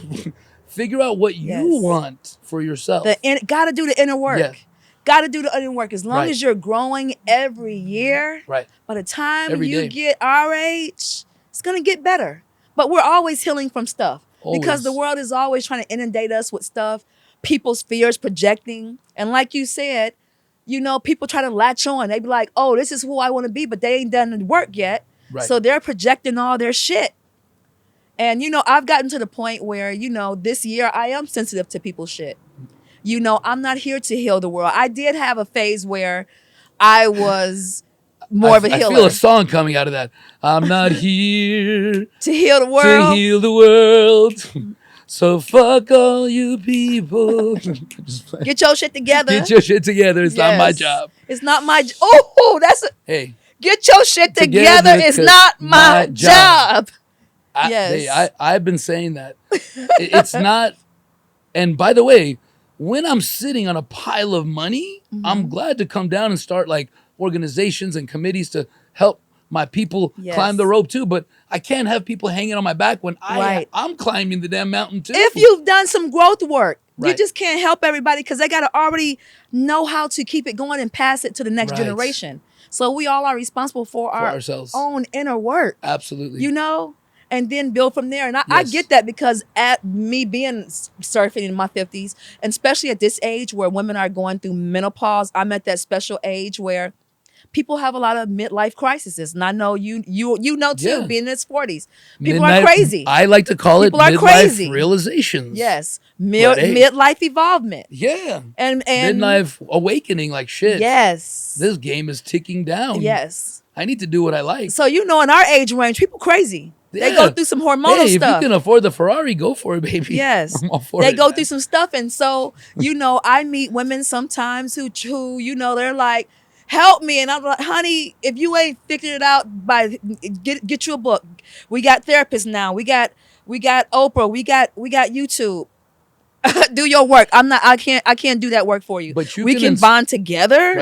[SPEAKER 2] Figure out what you want for yourself.
[SPEAKER 1] Got to do the inner work.
[SPEAKER 2] Yeah.
[SPEAKER 1] Got to do the inner work. As long
[SPEAKER 2] Right.
[SPEAKER 1] as you're growing every year,
[SPEAKER 2] Right.
[SPEAKER 1] by the time
[SPEAKER 2] Every
[SPEAKER 1] you
[SPEAKER 2] day.
[SPEAKER 1] get our age, it's going to get better. But we're always healing from stuff. Because the
[SPEAKER 2] Always.
[SPEAKER 1] world is always trying to inundate us with stuff, people's fears projecting. And like you said, you know, people try to latch on. They be like, oh, this is who I want to be, but they ain't done the work yet.
[SPEAKER 2] Right.
[SPEAKER 1] So they're projecting all their shit. And, you know, I've gotten to the point where, you know, this year I am sensitive to people's shit. You know, I'm not here to heal the world. I did have a phase where I was more of a healer.
[SPEAKER 2] I feel a song coming out of that. I'm not here
[SPEAKER 1] to heal the world.
[SPEAKER 2] to heal the world. So fuck all you people. Just playing.
[SPEAKER 1] Get your shit together.
[SPEAKER 2] Get your shit together. It's not my job.
[SPEAKER 1] It's not my oh, that's a
[SPEAKER 2] Hey.
[SPEAKER 1] get your shit together. It's not my job.
[SPEAKER 2] I've been saying that. It's not. And by the way, when I'm sitting on a pile of money, I'm glad to come down and start like organizations and committees to help my people climb the rope too. But I can't have people hanging on my back when I'm climbing the damn mountain too.
[SPEAKER 1] If you've done some growth work,
[SPEAKER 2] Right.
[SPEAKER 1] you just can't help everybody because they got to already know how to keep it going and pass it to the next generation. So we all are responsible for
[SPEAKER 2] ourselves.
[SPEAKER 1] own inner work.
[SPEAKER 2] Absolutely.
[SPEAKER 1] You know? And then build from there. And I get that because at me being surfing in my 50s, and especially at this age where women are going through menopause, I'm at that special age where people have a lot of midlife crises. And I know you know too, being in his 40s. People are crazy.
[SPEAKER 2] I like to call
[SPEAKER 1] people
[SPEAKER 2] it
[SPEAKER 1] are
[SPEAKER 2] midlife
[SPEAKER 1] crazy.
[SPEAKER 2] Realizations.
[SPEAKER 1] Yes. Midlife evolvement.
[SPEAKER 2] Yeah.
[SPEAKER 1] And
[SPEAKER 2] midlife awakening like shit.
[SPEAKER 1] Yes.
[SPEAKER 2] This game is ticking down.
[SPEAKER 1] Yes.
[SPEAKER 2] I need to do what I like.
[SPEAKER 1] So, you know, in our age range, people crazy.
[SPEAKER 2] Yeah.
[SPEAKER 1] They go through some hormonal
[SPEAKER 2] If
[SPEAKER 1] stuff.
[SPEAKER 2] you can afford the Ferrari, go for it, baby.
[SPEAKER 1] Yes.
[SPEAKER 2] I'm all for
[SPEAKER 1] they
[SPEAKER 2] it,
[SPEAKER 1] go
[SPEAKER 2] man.
[SPEAKER 1] through some stuff. And so, you know, I meet women sometimes who, you know, they're like, help me. And I'm like, honey, if you ain't figured it out, get you a book. We got therapists now. We got Oprah. We got YouTube. Do your work. I can't do that work for you.
[SPEAKER 2] But
[SPEAKER 1] we can bond together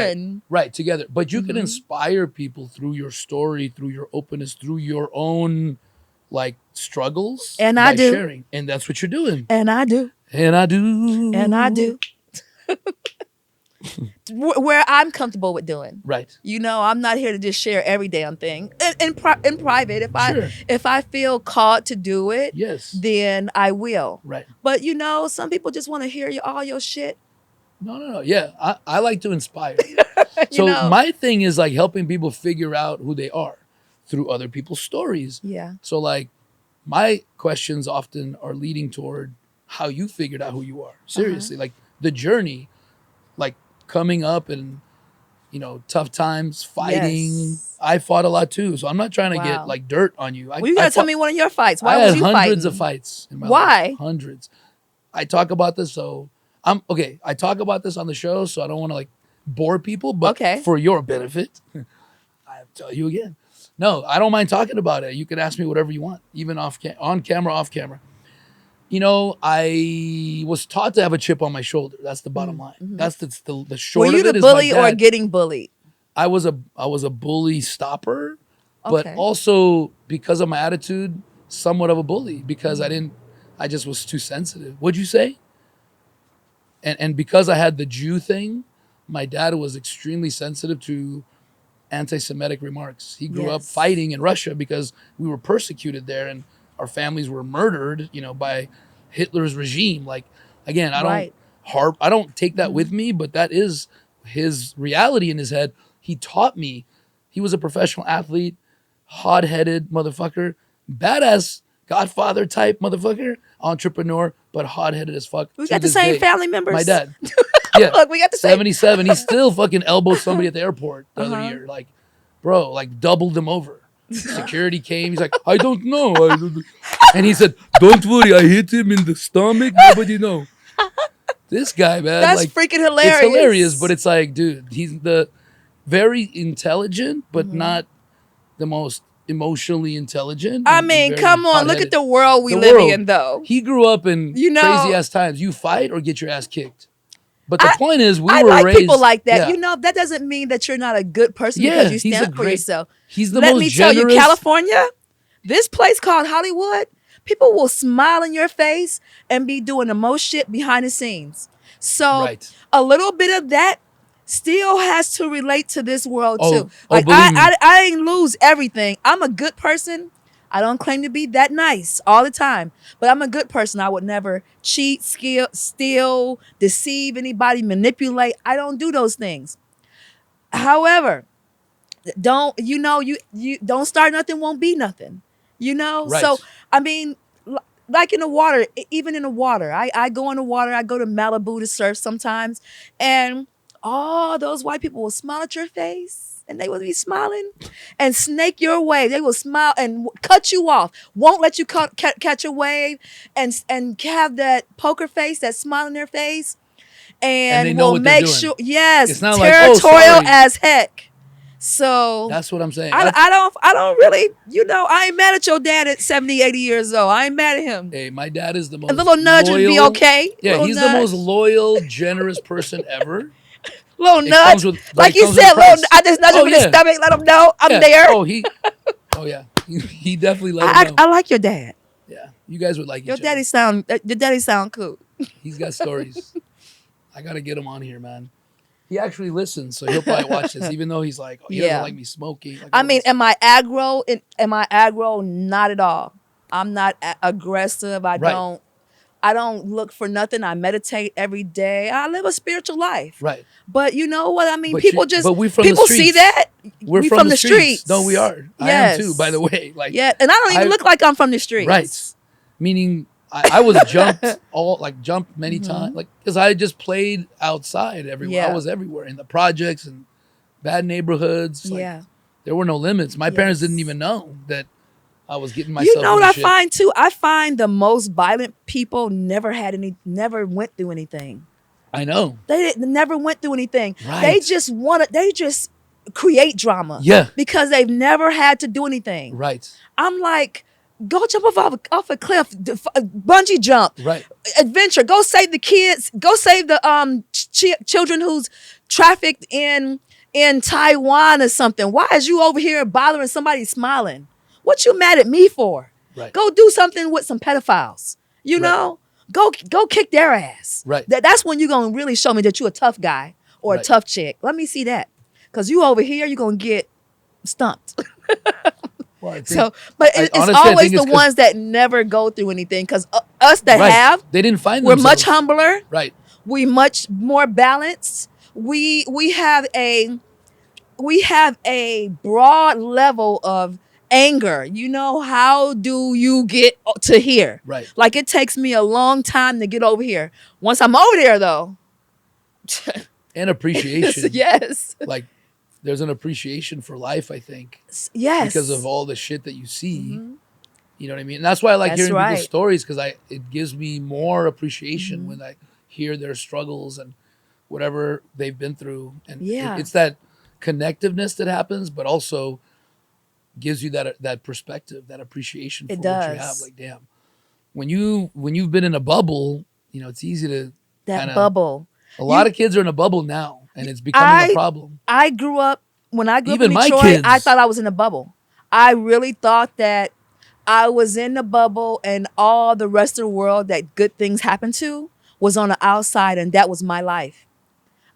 [SPEAKER 2] together. But you can inspire people through your story, through your openness, through your own like struggles.
[SPEAKER 1] And I do.
[SPEAKER 2] Sharing. And that's what you're doing.
[SPEAKER 1] And I do.
[SPEAKER 2] And I do.
[SPEAKER 1] And I do. Where I'm comfortable with doing.
[SPEAKER 2] Right.
[SPEAKER 1] You know, I'm not here to just share every damn thing. In private, if I feel called to do it, then I will.
[SPEAKER 2] Right.
[SPEAKER 1] But you know, some people just want to hear all your shit.
[SPEAKER 2] No. Yeah, I like to inspire. So my thing is like helping people figure out who they are through other people's stories.
[SPEAKER 1] Yeah.
[SPEAKER 2] So like my questions often are leading toward how you figured out who you are. Seriously, like the journey, like coming up and, you know, tough times, fighting.
[SPEAKER 1] Yes.
[SPEAKER 2] I fought a lot too. So I'm not trying to get like dirt on you.
[SPEAKER 1] You got to tell me one of your fights. Why was you fighting?
[SPEAKER 2] I had hundreds of fights in my life. Hundreds. I talk about this. So I talk about this on the show. So I don't want to like bore people, but for your benefit, I have to tell you again. No, I don't mind talking about it. You can ask me whatever you want, even on camera, off camera. You know, I was taught to have a chip on my shoulder. That's the bottom line. That's the short of it.
[SPEAKER 1] Were you the bully or getting bullied?
[SPEAKER 2] I was a bully stopper, but also because of my attitude, somewhat of a bully because I just was too sensitive. What'd you say? And because I had the Jew thing, my dad was extremely sensitive to anti-Semitic remarks. He grew up fighting in Russia because we were persecuted there and our families were murdered, you know, by Hitler's regime. Like, again, I don't take that with me, but that is his reality in his head. He taught me. He was a professional athlete, hot-headed motherfucker, badass Godfather type motherfucker, entrepreneur, but hot-headed as fuck.
[SPEAKER 1] We got the same family members.
[SPEAKER 2] My dad. Yeah.
[SPEAKER 1] Look, we got the same.
[SPEAKER 2] 77. He still fucking elbowed somebody at the airport the other year. Like, bro, like doubled him over. Security came. He's like, I don't know. And he said, don't worry. I hit him in the stomach. Nobody know. This guy, man.
[SPEAKER 1] That's
[SPEAKER 2] like,
[SPEAKER 1] freaking hilarious.
[SPEAKER 2] It's hilarious, but it's like, dude, he's the very intelligent, but not the most emotionally intelligent.
[SPEAKER 1] I mean, come on. Look at the world we live in, though.
[SPEAKER 2] He grew up in crazy-ass times. You fight or get your ass kicked. But the point is, I
[SPEAKER 1] like
[SPEAKER 2] raised
[SPEAKER 1] people like that. Yeah. You know, that doesn't mean that you're not a good person because you stand up for yourself.
[SPEAKER 2] He's the most generous.
[SPEAKER 1] Let me tell you, California, this place called Hollywood, People will smile in your face and be doing the most shit behind the scenes. So
[SPEAKER 2] Right.
[SPEAKER 1] a little bit of that still has to relate to this world too. Like
[SPEAKER 2] believe me.
[SPEAKER 1] I ain't lose everything. I'm a good person. I don't claim to be that nice all the time, but I'm a good person. I would never cheat, steal, deceive anybody, manipulate. I don't do those things. However, don't you don't start nothing, won't be nothing.
[SPEAKER 2] Right.
[SPEAKER 1] So I mean, like in the water, even in the water, I go in the water. I go to Malibu to surf sometimes, and all those white people will smile at your face, and they will be smiling and snake your wave. They will smile and cut you off, won't let you catch a wave, and have that poker face, that smile on their face,
[SPEAKER 2] And they
[SPEAKER 1] and
[SPEAKER 2] know
[SPEAKER 1] will
[SPEAKER 2] what they're
[SPEAKER 1] make
[SPEAKER 2] doing.
[SPEAKER 1] sure, yes,
[SPEAKER 2] It's not like,
[SPEAKER 1] territorial
[SPEAKER 2] sorry.
[SPEAKER 1] as heck. So
[SPEAKER 2] That's what I'm saying.
[SPEAKER 1] I don't really, I ain't mad at your dad at 70, 80 years old. I ain't mad at him.
[SPEAKER 2] Hey, my dad is the most
[SPEAKER 1] A little nudge would be
[SPEAKER 2] loyal-
[SPEAKER 1] okay.
[SPEAKER 2] Yeah,
[SPEAKER 1] Little
[SPEAKER 2] he's
[SPEAKER 1] nudge.
[SPEAKER 2] the most loyal, generous person ever.
[SPEAKER 1] Little
[SPEAKER 2] It
[SPEAKER 1] nudge.
[SPEAKER 2] comes with- but
[SPEAKER 1] Like
[SPEAKER 2] it
[SPEAKER 1] you
[SPEAKER 2] comes with
[SPEAKER 1] said,
[SPEAKER 2] a price.
[SPEAKER 1] I just nudge him in his
[SPEAKER 2] yeah.
[SPEAKER 1] stomach, let him know I'm
[SPEAKER 2] Yeah.
[SPEAKER 1] there.
[SPEAKER 2] Oh yeah. He definitely let him know.
[SPEAKER 1] I like your dad.
[SPEAKER 2] Yeah, you guys would like
[SPEAKER 1] Your
[SPEAKER 2] each other.
[SPEAKER 1] daddy sound cool.
[SPEAKER 2] He's got stories. I gotta get him on here, man. He actually listens, so he'll probably watch this, even though he's like, he
[SPEAKER 1] Yeah.
[SPEAKER 2] doesn't like me smoking. Like,
[SPEAKER 1] I mean, am I aggro? Am I aggro? Not at all. I'm not aggressive. I don't look for nothing. I meditate every day. I live a spiritual life.
[SPEAKER 2] right.
[SPEAKER 1] But you know what I mean?
[SPEAKER 2] But
[SPEAKER 1] People
[SPEAKER 2] but we from the
[SPEAKER 1] people see
[SPEAKER 2] streets.
[SPEAKER 1] that.
[SPEAKER 2] We're
[SPEAKER 1] we
[SPEAKER 2] from the streets. No, we are. I am too,
[SPEAKER 1] Yes.
[SPEAKER 2] by the way. Like,
[SPEAKER 1] Yeah, and I don't even look like I'm from the streets.
[SPEAKER 2] right. Meaning, I was jumped many times, like because I just played outside everywhere.
[SPEAKER 1] Yeah.
[SPEAKER 2] I was everywhere in the projects and bad neighborhoods. Like,
[SPEAKER 1] Yeah.
[SPEAKER 2] there were no limits. My parents
[SPEAKER 1] Yes.
[SPEAKER 2] didn't even know that I was getting myself.
[SPEAKER 1] You know what
[SPEAKER 2] into
[SPEAKER 1] I
[SPEAKER 2] shit.
[SPEAKER 1] find too? I find the most violent people never went through anything.
[SPEAKER 2] I know.
[SPEAKER 1] Never went through anything.
[SPEAKER 2] Right.
[SPEAKER 1] They just create drama.
[SPEAKER 2] Yeah.
[SPEAKER 1] Because they've never had to do anything.
[SPEAKER 2] Right.
[SPEAKER 1] I'm like, go jump off a cliff, bungee jump,
[SPEAKER 2] Right.
[SPEAKER 1] adventure. Go save the kids. Go save the children who's trafficked in Taiwan or something. Why is you over here bothering somebody smiling? What you mad at me for?
[SPEAKER 2] Right.
[SPEAKER 1] Go do something with some pedophiles. You
[SPEAKER 2] Right.
[SPEAKER 1] know, go kick their ass.
[SPEAKER 2] Right.
[SPEAKER 1] That's when you're gonna really show me that you're a tough guy or a
[SPEAKER 2] Right.
[SPEAKER 1] tough chick. Let me see that, cause you over here, you're gonna get stumped.
[SPEAKER 2] Well, I think,
[SPEAKER 1] So, but it's
[SPEAKER 2] honestly, I
[SPEAKER 1] always
[SPEAKER 2] think it's
[SPEAKER 1] the
[SPEAKER 2] 'cause-
[SPEAKER 1] ones that never go through anything. Because us that
[SPEAKER 2] right.
[SPEAKER 1] have,
[SPEAKER 2] they didn't find
[SPEAKER 1] we're much
[SPEAKER 2] themselves.
[SPEAKER 1] humbler.
[SPEAKER 2] Right.
[SPEAKER 1] We much more balanced. We have a broad level of anger. You know, how do you get to here?
[SPEAKER 2] Right.
[SPEAKER 1] Like it takes me a long time to get over here. Once I'm over there, though,
[SPEAKER 2] And appreciation.
[SPEAKER 1] yes,
[SPEAKER 2] Like, there's an appreciation for life, I think,
[SPEAKER 1] yes,
[SPEAKER 2] because of all the shit that you see. You know what I mean? And that's why I like
[SPEAKER 1] That's
[SPEAKER 2] hearing
[SPEAKER 1] right.
[SPEAKER 2] people's stories, because it gives me more appreciation when I hear their struggles and whatever they've been through. And
[SPEAKER 1] Yeah.
[SPEAKER 2] it's that connectiveness that happens, but also gives you that perspective, that appreciation for
[SPEAKER 1] It
[SPEAKER 2] what you
[SPEAKER 1] does.
[SPEAKER 2] have. Like, damn, when you've been in a bubble, it's easy to
[SPEAKER 1] that
[SPEAKER 2] kinda-
[SPEAKER 1] bubble.
[SPEAKER 2] A lot of kids are in a bubble now, and it's becoming a problem.
[SPEAKER 1] I grew up, when I grew
[SPEAKER 2] Even
[SPEAKER 1] up
[SPEAKER 2] my
[SPEAKER 1] in Detroit,
[SPEAKER 2] kids.
[SPEAKER 1] I thought I was in a bubble. I really thought that I was in the bubble and all the rest of the world that good things happened to was on the outside, and that was my life.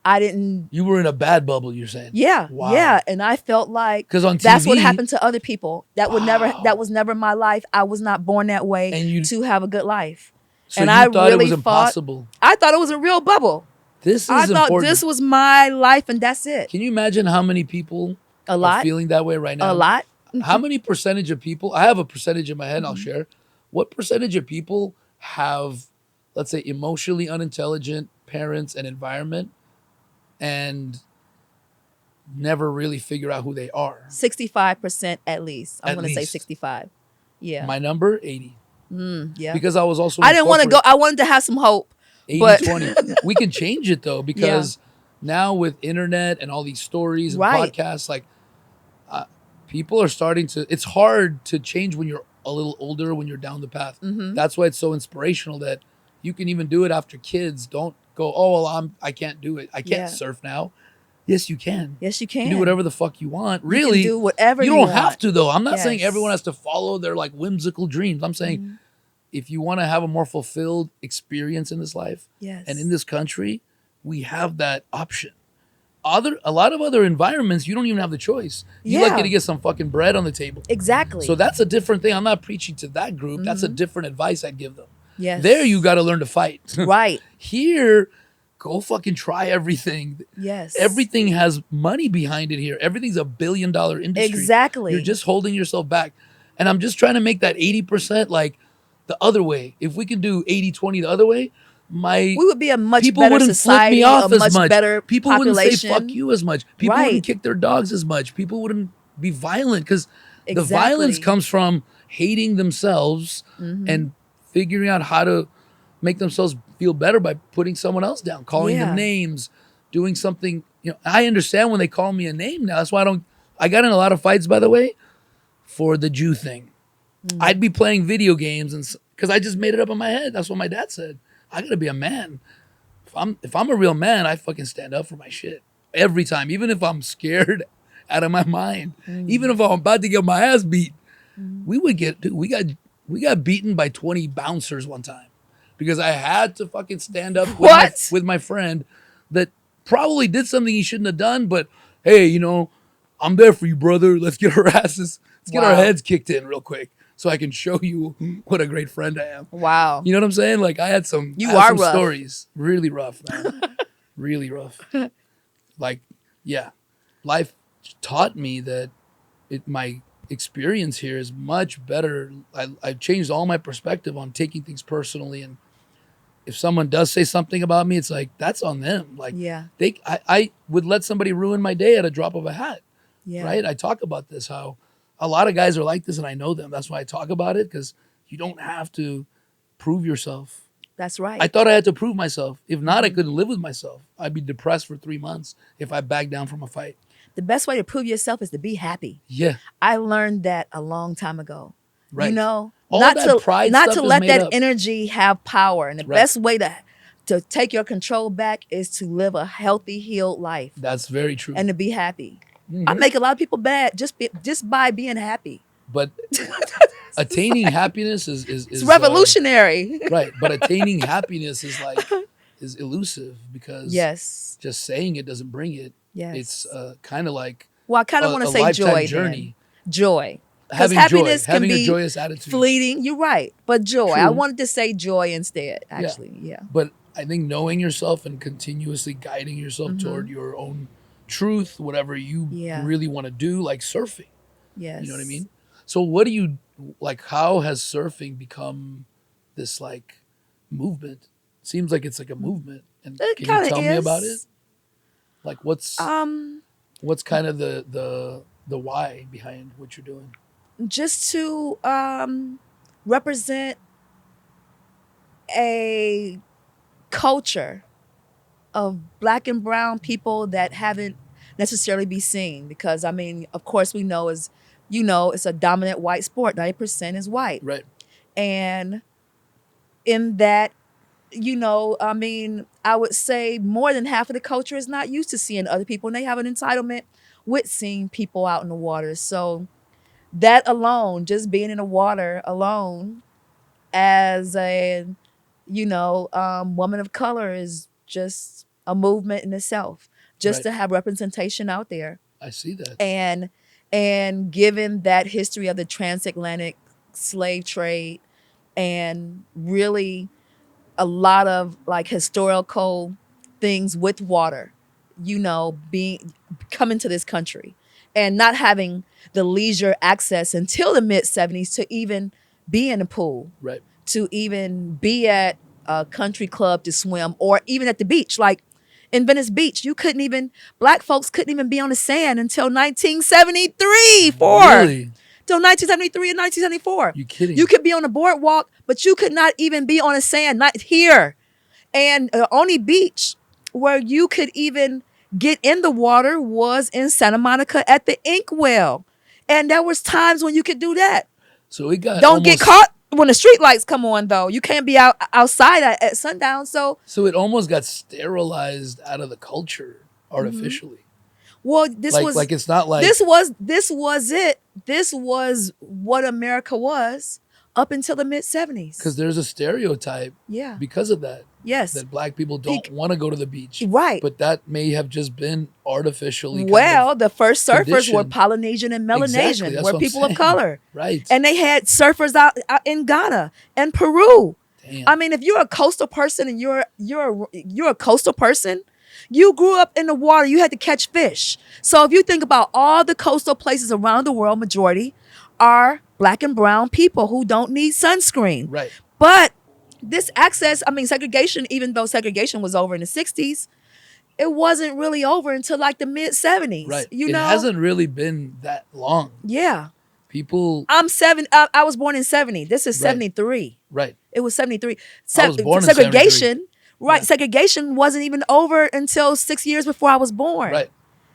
[SPEAKER 1] I didn't,
[SPEAKER 2] You were in a bad bubble, you're saying?
[SPEAKER 1] yeah,
[SPEAKER 2] Wow.
[SPEAKER 1] yeah. And I felt like
[SPEAKER 2] 'Cause on
[SPEAKER 1] that's what
[SPEAKER 2] TV
[SPEAKER 1] happened to other people. That was never my life. I was not born that way
[SPEAKER 2] And you-
[SPEAKER 1] to have a good life.
[SPEAKER 2] So
[SPEAKER 1] and
[SPEAKER 2] you
[SPEAKER 1] I
[SPEAKER 2] thought it
[SPEAKER 1] really
[SPEAKER 2] was impossible.
[SPEAKER 1] I thought it was a real bubble.
[SPEAKER 2] This is
[SPEAKER 1] I thought
[SPEAKER 2] important.
[SPEAKER 1] this was my life and that's it.
[SPEAKER 2] Can you imagine how many people
[SPEAKER 1] A
[SPEAKER 2] are
[SPEAKER 1] lot,
[SPEAKER 2] feeling that way right now?
[SPEAKER 1] a lot.
[SPEAKER 2] How many percentage of people? I have a percentage in my head. I'll share. What percentage of people have, let's say, emotionally unintelligent parents and environment, and never really figure out who they are?
[SPEAKER 1] 65% at least. I'm
[SPEAKER 2] At
[SPEAKER 1] going to say
[SPEAKER 2] least.
[SPEAKER 1] 65. Yeah.
[SPEAKER 2] My number 80,
[SPEAKER 1] Yeah.
[SPEAKER 2] because I was also.
[SPEAKER 1] I didn't want to go. I wanted to have some hope.
[SPEAKER 2] 80,
[SPEAKER 1] but
[SPEAKER 2] 20. We can change it though, because now with internet and all these stories and
[SPEAKER 1] Right.
[SPEAKER 2] podcasts, like people are starting to. It's hard to change when you're a little older, when you're down the path. That's why it's so inspirational that you can even do it after kids. Don't go, oh well, I can't do it. I can't
[SPEAKER 1] Yeah.
[SPEAKER 2] surf now. Yes, you can.
[SPEAKER 1] Yes, you
[SPEAKER 2] You
[SPEAKER 1] can.
[SPEAKER 2] can do whatever the fuck you want.
[SPEAKER 1] You can
[SPEAKER 2] Really,
[SPEAKER 1] do whatever
[SPEAKER 2] you
[SPEAKER 1] you
[SPEAKER 2] don't
[SPEAKER 1] want.
[SPEAKER 2] have to though. I'm not saying
[SPEAKER 1] Yes.
[SPEAKER 2] everyone has to follow their like whimsical dreams. I'm saying if you want to have a more fulfilled experience in this life
[SPEAKER 1] Yes.
[SPEAKER 2] and in this country, we have that option. A lot of other environments, you don't even have the choice. You
[SPEAKER 1] Yeah.
[SPEAKER 2] lucky to get some fucking bread on the table.
[SPEAKER 1] Exactly.
[SPEAKER 2] So that's a different thing. I'm not preaching to that group. That's a different advice I'd give them.
[SPEAKER 1] Yes.
[SPEAKER 2] There you got to learn to fight.
[SPEAKER 1] Right.
[SPEAKER 2] Here, go fucking try everything.
[SPEAKER 1] Yes.
[SPEAKER 2] Everything has money behind it here. Everything's $1 billion industry.
[SPEAKER 1] Exactly.
[SPEAKER 2] You're just holding yourself back. And I'm just trying to make that 80% like the other way. If we can do 80-20 the other way,
[SPEAKER 1] we would be a much
[SPEAKER 2] people
[SPEAKER 1] better
[SPEAKER 2] wouldn't
[SPEAKER 1] society,
[SPEAKER 2] flip me off
[SPEAKER 1] a
[SPEAKER 2] as
[SPEAKER 1] much
[SPEAKER 2] much.
[SPEAKER 1] better
[SPEAKER 2] People
[SPEAKER 1] population.
[SPEAKER 2] wouldn't say fuck you as much. People
[SPEAKER 1] Right.
[SPEAKER 2] wouldn't kick their dogs as much. People wouldn't be violent because the
[SPEAKER 1] Exactly.
[SPEAKER 2] violence comes from hating themselves and figuring out how to make themselves feel better by putting someone else down, calling
[SPEAKER 1] Yeah.
[SPEAKER 2] them names, doing something. You know, I understand when they call me a name now. That's why I got in a lot of fights, by the way, for the Jew thing. I'd be playing video games and because I just made it up in my head. That's what my dad said. I gotta be a man. If I'm a real man, I fucking stand up for my shit every time, even if I'm scared out of my mind, even if I'm about to get my ass beat. We got beaten by 20 bouncers one time because I had to fucking stand up with my friend that probably did something he shouldn't have done. But hey, you know, I'm there for you, brother. Let's get our asses, let's get our heads kicked in real quick so I can show you what a great friend I am.
[SPEAKER 1] Wow.
[SPEAKER 2] You know what I'm saying? Like I had some
[SPEAKER 1] rough.
[SPEAKER 2] stories. Really rough, man. Really rough. Like, yeah. Life taught me that my experience here is much better. I've changed all my perspective on taking things personally. And if someone does say something about me, it's like, that's on them. Like
[SPEAKER 1] Yeah.
[SPEAKER 2] I would let somebody ruin my day at a drop of a hat.
[SPEAKER 1] Yeah.
[SPEAKER 2] Right? I talk about this, how a lot of guys are like this and I know them. That's why I talk about it, because you don't have to prove yourself.
[SPEAKER 1] That's right.
[SPEAKER 2] I thought I had to prove myself. If not, I couldn't live with myself. I'd be depressed for 3 months if I backed down from a fight.
[SPEAKER 1] The best way to prove yourself is to be happy.
[SPEAKER 2] Yeah.
[SPEAKER 1] I learned that a long time ago.
[SPEAKER 2] Right.
[SPEAKER 1] You know,
[SPEAKER 2] All
[SPEAKER 1] not
[SPEAKER 2] that
[SPEAKER 1] to
[SPEAKER 2] pride
[SPEAKER 1] not
[SPEAKER 2] stuff
[SPEAKER 1] to
[SPEAKER 2] is
[SPEAKER 1] let
[SPEAKER 2] made
[SPEAKER 1] that
[SPEAKER 2] up.
[SPEAKER 1] energy have power. And the
[SPEAKER 2] Right.
[SPEAKER 1] best way to take your control back is to live a healthy, healed life
[SPEAKER 2] That's very true.
[SPEAKER 1] and to be happy.
[SPEAKER 2] Mhm.
[SPEAKER 1] I make a lot of people bad just by being happy.
[SPEAKER 2] But attaining happiness is
[SPEAKER 1] It's revolutionary.
[SPEAKER 2] right. But attaining happiness is elusive because
[SPEAKER 1] Yes.
[SPEAKER 2] just saying it doesn't bring it.
[SPEAKER 1] Yes.
[SPEAKER 2] It's kind of like
[SPEAKER 1] Well, I kind of want to say
[SPEAKER 2] lifetime
[SPEAKER 1] joy.
[SPEAKER 2] journey.
[SPEAKER 1] Then. Joy. Because
[SPEAKER 2] Having
[SPEAKER 1] happiness
[SPEAKER 2] joy, having
[SPEAKER 1] can
[SPEAKER 2] a
[SPEAKER 1] be
[SPEAKER 2] joyous attitude.
[SPEAKER 1] fleeting. You're right. But joy. I
[SPEAKER 2] True.
[SPEAKER 1] wanted to say joy instead, actually. Yeah.
[SPEAKER 2] But I think knowing yourself and continuously guiding yourself toward your own truth, whatever you really want to do, like surfing.
[SPEAKER 1] Yes.
[SPEAKER 2] You know what I mean? So what do you, like, how has surfing become this, like, movement? Seems like it's like a movement. And
[SPEAKER 1] It
[SPEAKER 2] can you
[SPEAKER 1] kinda
[SPEAKER 2] tell me about it?
[SPEAKER 1] is.
[SPEAKER 2] Like, what's kind of the why behind what you're doing?
[SPEAKER 1] Just to represent a culture of Black and brown people that haven't necessarily be seen, because I mean, of course, we know it's a dominant white sport. 90% is white,
[SPEAKER 2] Right.
[SPEAKER 1] and in that, I mean, I would say more than half of the culture is not used to seeing other people, and they have an entitlement with seeing people out in the water. So that alone, just being in the water alone as a, woman of color is just a movement in itself, just to have representation out there.
[SPEAKER 2] I see that.
[SPEAKER 1] And given that history of the transatlantic slave trade and really a lot of like historical things with water, coming to this country and not having the leisure access until the mid-70s to even be in a pool,
[SPEAKER 2] Right.
[SPEAKER 1] to even be at a country club to swim, or even at the beach. Like in Venice Beach, Black folks couldn't even be on the sand until 1973,
[SPEAKER 2] Really?
[SPEAKER 1] Till 1973 and 1974.
[SPEAKER 2] You kidding?
[SPEAKER 1] You could be on the boardwalk, but you could not even be on the sand, not here. And the only beach where you could even get in the water was in Santa Monica at the Inkwell. And there was times when you could do that.
[SPEAKER 2] So it got
[SPEAKER 1] Don't get caught when the street lights come on, though. You can't be outside at sundown. So
[SPEAKER 2] it almost got sterilized out of the culture artificially.
[SPEAKER 1] well, this
[SPEAKER 2] it's not like
[SPEAKER 1] this was it. This was what America was up until the mid 70s.
[SPEAKER 2] Because there's a stereotype
[SPEAKER 1] Yeah.
[SPEAKER 2] because of that.
[SPEAKER 1] Yes.
[SPEAKER 2] That black people don't want to go to the beach.
[SPEAKER 1] Right.
[SPEAKER 2] But that may have just been artificially
[SPEAKER 1] the first surfers were
[SPEAKER 2] conditioned.
[SPEAKER 1] Polynesian and Melanesian,
[SPEAKER 2] Exactly, that's
[SPEAKER 1] were
[SPEAKER 2] what I'm
[SPEAKER 1] people of
[SPEAKER 2] saying.
[SPEAKER 1] color.
[SPEAKER 2] Right.
[SPEAKER 1] And they had surfers out in Ghana and Peru.
[SPEAKER 2] Damn.
[SPEAKER 1] I mean, if you're a coastal person and you're a coastal person, you grew up in the water, you had to catch fish. So if you think about all the coastal places around the world, majority are black and brown people who don't need sunscreen.
[SPEAKER 2] Right.
[SPEAKER 1] But this access, I mean, segregation, even though segregation was over in the 60s, it wasn't really over until like the mid 70s.
[SPEAKER 2] Right.
[SPEAKER 1] You
[SPEAKER 2] it
[SPEAKER 1] know?
[SPEAKER 2] hasn't really been that long.
[SPEAKER 1] Yeah.
[SPEAKER 2] People.
[SPEAKER 1] I was born in 70. This is
[SPEAKER 2] Right.
[SPEAKER 1] 73.
[SPEAKER 2] Right.
[SPEAKER 1] It was 73.
[SPEAKER 2] I was born in
[SPEAKER 1] segregation,
[SPEAKER 2] 73.
[SPEAKER 1] right?
[SPEAKER 2] Yeah.
[SPEAKER 1] Segregation wasn't even over until 6 years before I was born.
[SPEAKER 2] Right.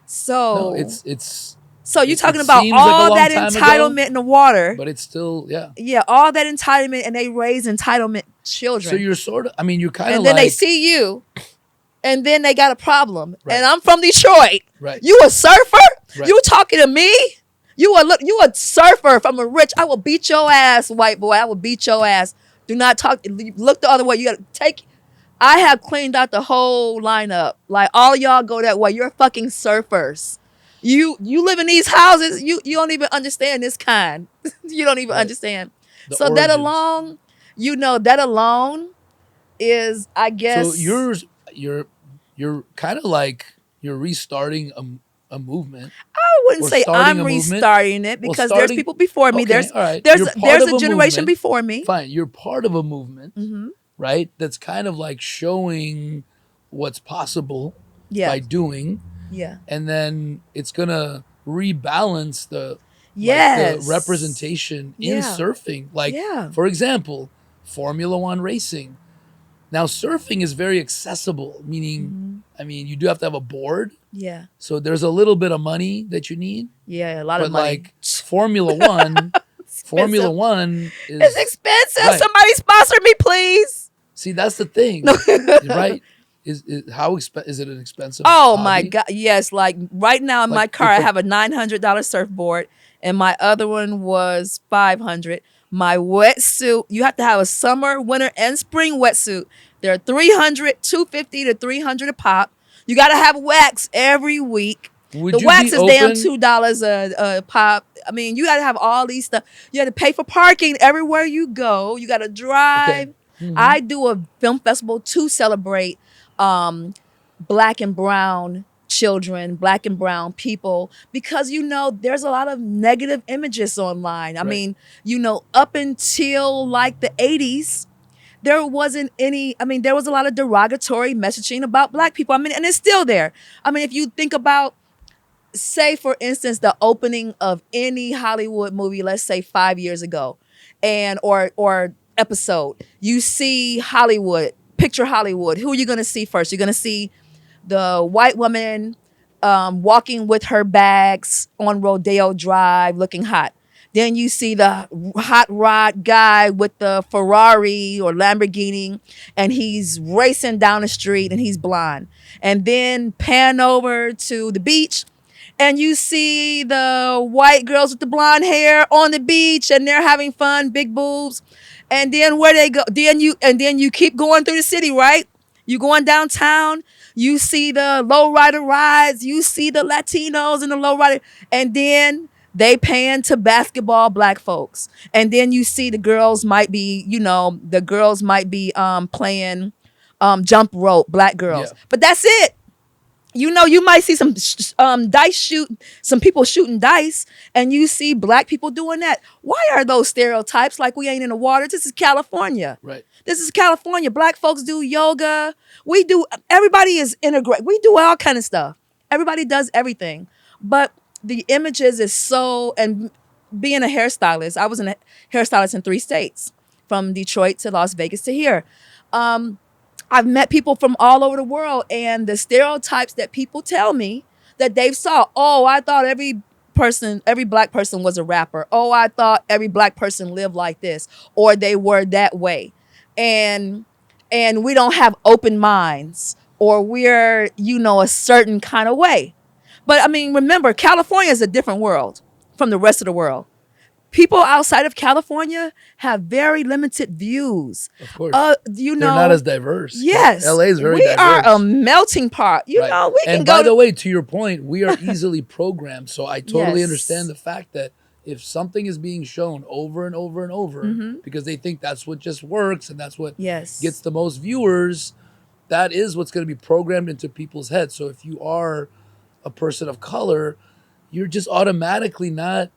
[SPEAKER 1] So
[SPEAKER 2] No, it's.
[SPEAKER 1] So you're
[SPEAKER 2] it
[SPEAKER 1] talking about
[SPEAKER 2] seems like a
[SPEAKER 1] all
[SPEAKER 2] long
[SPEAKER 1] that
[SPEAKER 2] time
[SPEAKER 1] entitlement
[SPEAKER 2] ago,
[SPEAKER 1] in the water.
[SPEAKER 2] But it's still, yeah.
[SPEAKER 1] Yeah, all that entitlement, and they raise entitlement children.
[SPEAKER 2] So you're sort of, I mean, you're kind of
[SPEAKER 1] and
[SPEAKER 2] like.
[SPEAKER 1] then they see you, and then they got a problem.
[SPEAKER 2] Right.
[SPEAKER 1] And I'm from Detroit.
[SPEAKER 2] Right.
[SPEAKER 1] You a surfer?
[SPEAKER 2] Right.
[SPEAKER 1] You talking to me? You a surfer from a rich. I will beat your ass, white boy. I will beat your ass. Do not talk. Look the other way. You got to take. I have cleaned out the whole lineup. Like all y'all go that way. You're fucking surfers. You live in these houses. You don't even understand this kind. You don't even
[SPEAKER 2] Right.
[SPEAKER 1] understand.
[SPEAKER 2] The
[SPEAKER 1] So that
[SPEAKER 2] origins.
[SPEAKER 1] alone, that alone is, I guess.
[SPEAKER 2] So you're kind of like you're restarting a movement.
[SPEAKER 1] I wouldn't
[SPEAKER 2] Or
[SPEAKER 1] say
[SPEAKER 2] starting
[SPEAKER 1] I'm
[SPEAKER 2] a movement?
[SPEAKER 1] restarting it
[SPEAKER 2] Well,
[SPEAKER 1] because
[SPEAKER 2] starting-
[SPEAKER 1] there's people before me.
[SPEAKER 2] Okay,
[SPEAKER 1] There's
[SPEAKER 2] all right.
[SPEAKER 1] there's
[SPEAKER 2] You're part
[SPEAKER 1] there's
[SPEAKER 2] of
[SPEAKER 1] a generation
[SPEAKER 2] movement.
[SPEAKER 1] before me.
[SPEAKER 2] Fine, you're part of a movement,
[SPEAKER 1] Mm-hmm.
[SPEAKER 2] right? That's kind of like showing what's possible
[SPEAKER 1] Yeah.
[SPEAKER 2] by doing,
[SPEAKER 1] Yeah.
[SPEAKER 2] and then it's gonna rebalance the
[SPEAKER 1] Yes.
[SPEAKER 2] the representation in
[SPEAKER 1] Yeah.
[SPEAKER 2] surfing. Like,
[SPEAKER 1] Yeah.
[SPEAKER 2] for example, Formula One racing. Now, surfing is very accessible, meaning,
[SPEAKER 1] Mm-hmm.
[SPEAKER 2] I mean, you do have to have a board,
[SPEAKER 1] Yeah.
[SPEAKER 2] so there's a little bit of money that you need.
[SPEAKER 1] Yeah. A lot
[SPEAKER 2] But
[SPEAKER 1] of money.
[SPEAKER 2] like Formula One, Formula One is
[SPEAKER 1] It's expensive.
[SPEAKER 2] Right.
[SPEAKER 1] Somebody sponsor me, please.
[SPEAKER 2] See, that's the thing, right? Is is it an expensive?
[SPEAKER 1] Oh my
[SPEAKER 2] hobby?
[SPEAKER 1] God. Yes. Like right now in my
[SPEAKER 2] Like,
[SPEAKER 1] car, I
[SPEAKER 2] if a-
[SPEAKER 1] have a $900 surfboard and my other one was $500. My wetsuit, you have to have a summer, winter, and spring wetsuit. They're $300, $250 to $300 a pop. You got to have wax every week.
[SPEAKER 2] Would
[SPEAKER 1] The
[SPEAKER 2] you
[SPEAKER 1] wax
[SPEAKER 2] be
[SPEAKER 1] is damn
[SPEAKER 2] open-
[SPEAKER 1] $2 a pop. I mean, you got to have all these stuff. You have to pay for parking everywhere you go. You got to drive.
[SPEAKER 2] Mhm.
[SPEAKER 1] I do a film festival to celebrate black and brown children, black and brown people, because there's a lot of negative images online. I
[SPEAKER 2] Right.
[SPEAKER 1] mean, up until like the 80s, there wasn't any, I mean, there was a lot of derogatory messaging about black people. I mean, and it's still there. I mean, if you think about, say for instance, the opening of any Hollywood movie, let's say 5 years ago, and or episode, you see Hollywood, picture Hollywood. Who are you going to see first? You're going to see the white woman walking with her bags on Rodeo Drive looking hot. Then you see the hot rod guy with the Ferrari or Lamborghini, and he's racing down the street and he's blonde. And then pan over to the beach, and you see the white girls with the blonde hair on the beach, and they're having fun, big boobs. And then where they go, then you keep going through the city, right? You going downtown, you see the lowrider rides, you see the Latinos and the lowrider, and then they pan to basketball black folks. And then you see the girls might be, playing jump rope, black girls.
[SPEAKER 2] Yeah.
[SPEAKER 1] But that's it. You might see some some people shooting dice, and you see black people doing that. Why are those stereotypes like we ain't in the water? This is California.
[SPEAKER 2] Right.
[SPEAKER 1] This is California. Black folks do yoga. Everybody is integrated. We do all kind of stuff. Everybody does everything. But the images is so, and being a hairstylist, I was a hairstylist in 3 states, from Detroit to Las Vegas to here. I've met people from all over the world, and the stereotypes that people tell me that they've saw. Oh, I thought every black person was a rapper. Oh, I thought every black person lived like this, or they were that way. And we don't have open minds, or we're, a certain kind of way. But I mean, remember, California is a different world from the rest of the world. people outside of California have very limited views.
[SPEAKER 2] Of course.
[SPEAKER 1] You
[SPEAKER 2] They're
[SPEAKER 1] know,
[SPEAKER 2] not as diverse.
[SPEAKER 1] yes,
[SPEAKER 2] LA is very
[SPEAKER 1] we
[SPEAKER 2] diverse.
[SPEAKER 1] are a melting pot. You know, we can
[SPEAKER 2] and
[SPEAKER 1] go
[SPEAKER 2] by the way, to your point, we are easily programmed. So I totally
[SPEAKER 1] Yes.
[SPEAKER 2] understand the fact that if something is being shown over and over and over because they think that's what just works and that's what
[SPEAKER 1] Yes.
[SPEAKER 2] gets the most viewers, that is what's going to be programmed into people's heads. So if you are a person of color, you're just automatically not,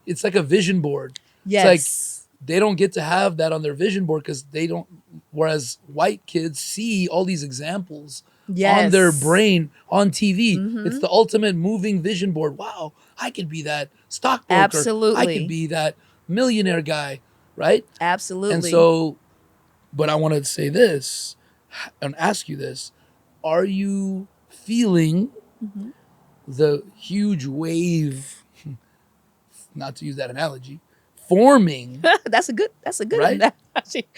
[SPEAKER 2] it's like a vision board.
[SPEAKER 1] Yes.
[SPEAKER 2] It's like they don't get to have that on their vision board because they don't, whereas white kids see all these examples on their brain on TV. It's the ultimate moving vision board. Wow, I could be that stockbroker.
[SPEAKER 1] Absolutely.
[SPEAKER 2] I could be that millionaire guy, right?
[SPEAKER 1] Absolutely.
[SPEAKER 2] And so, but I want to say this and ask you this. Are you feeling the huge wave, not to use that analogy, forming?
[SPEAKER 1] that's a good
[SPEAKER 2] Right?
[SPEAKER 1] analogy.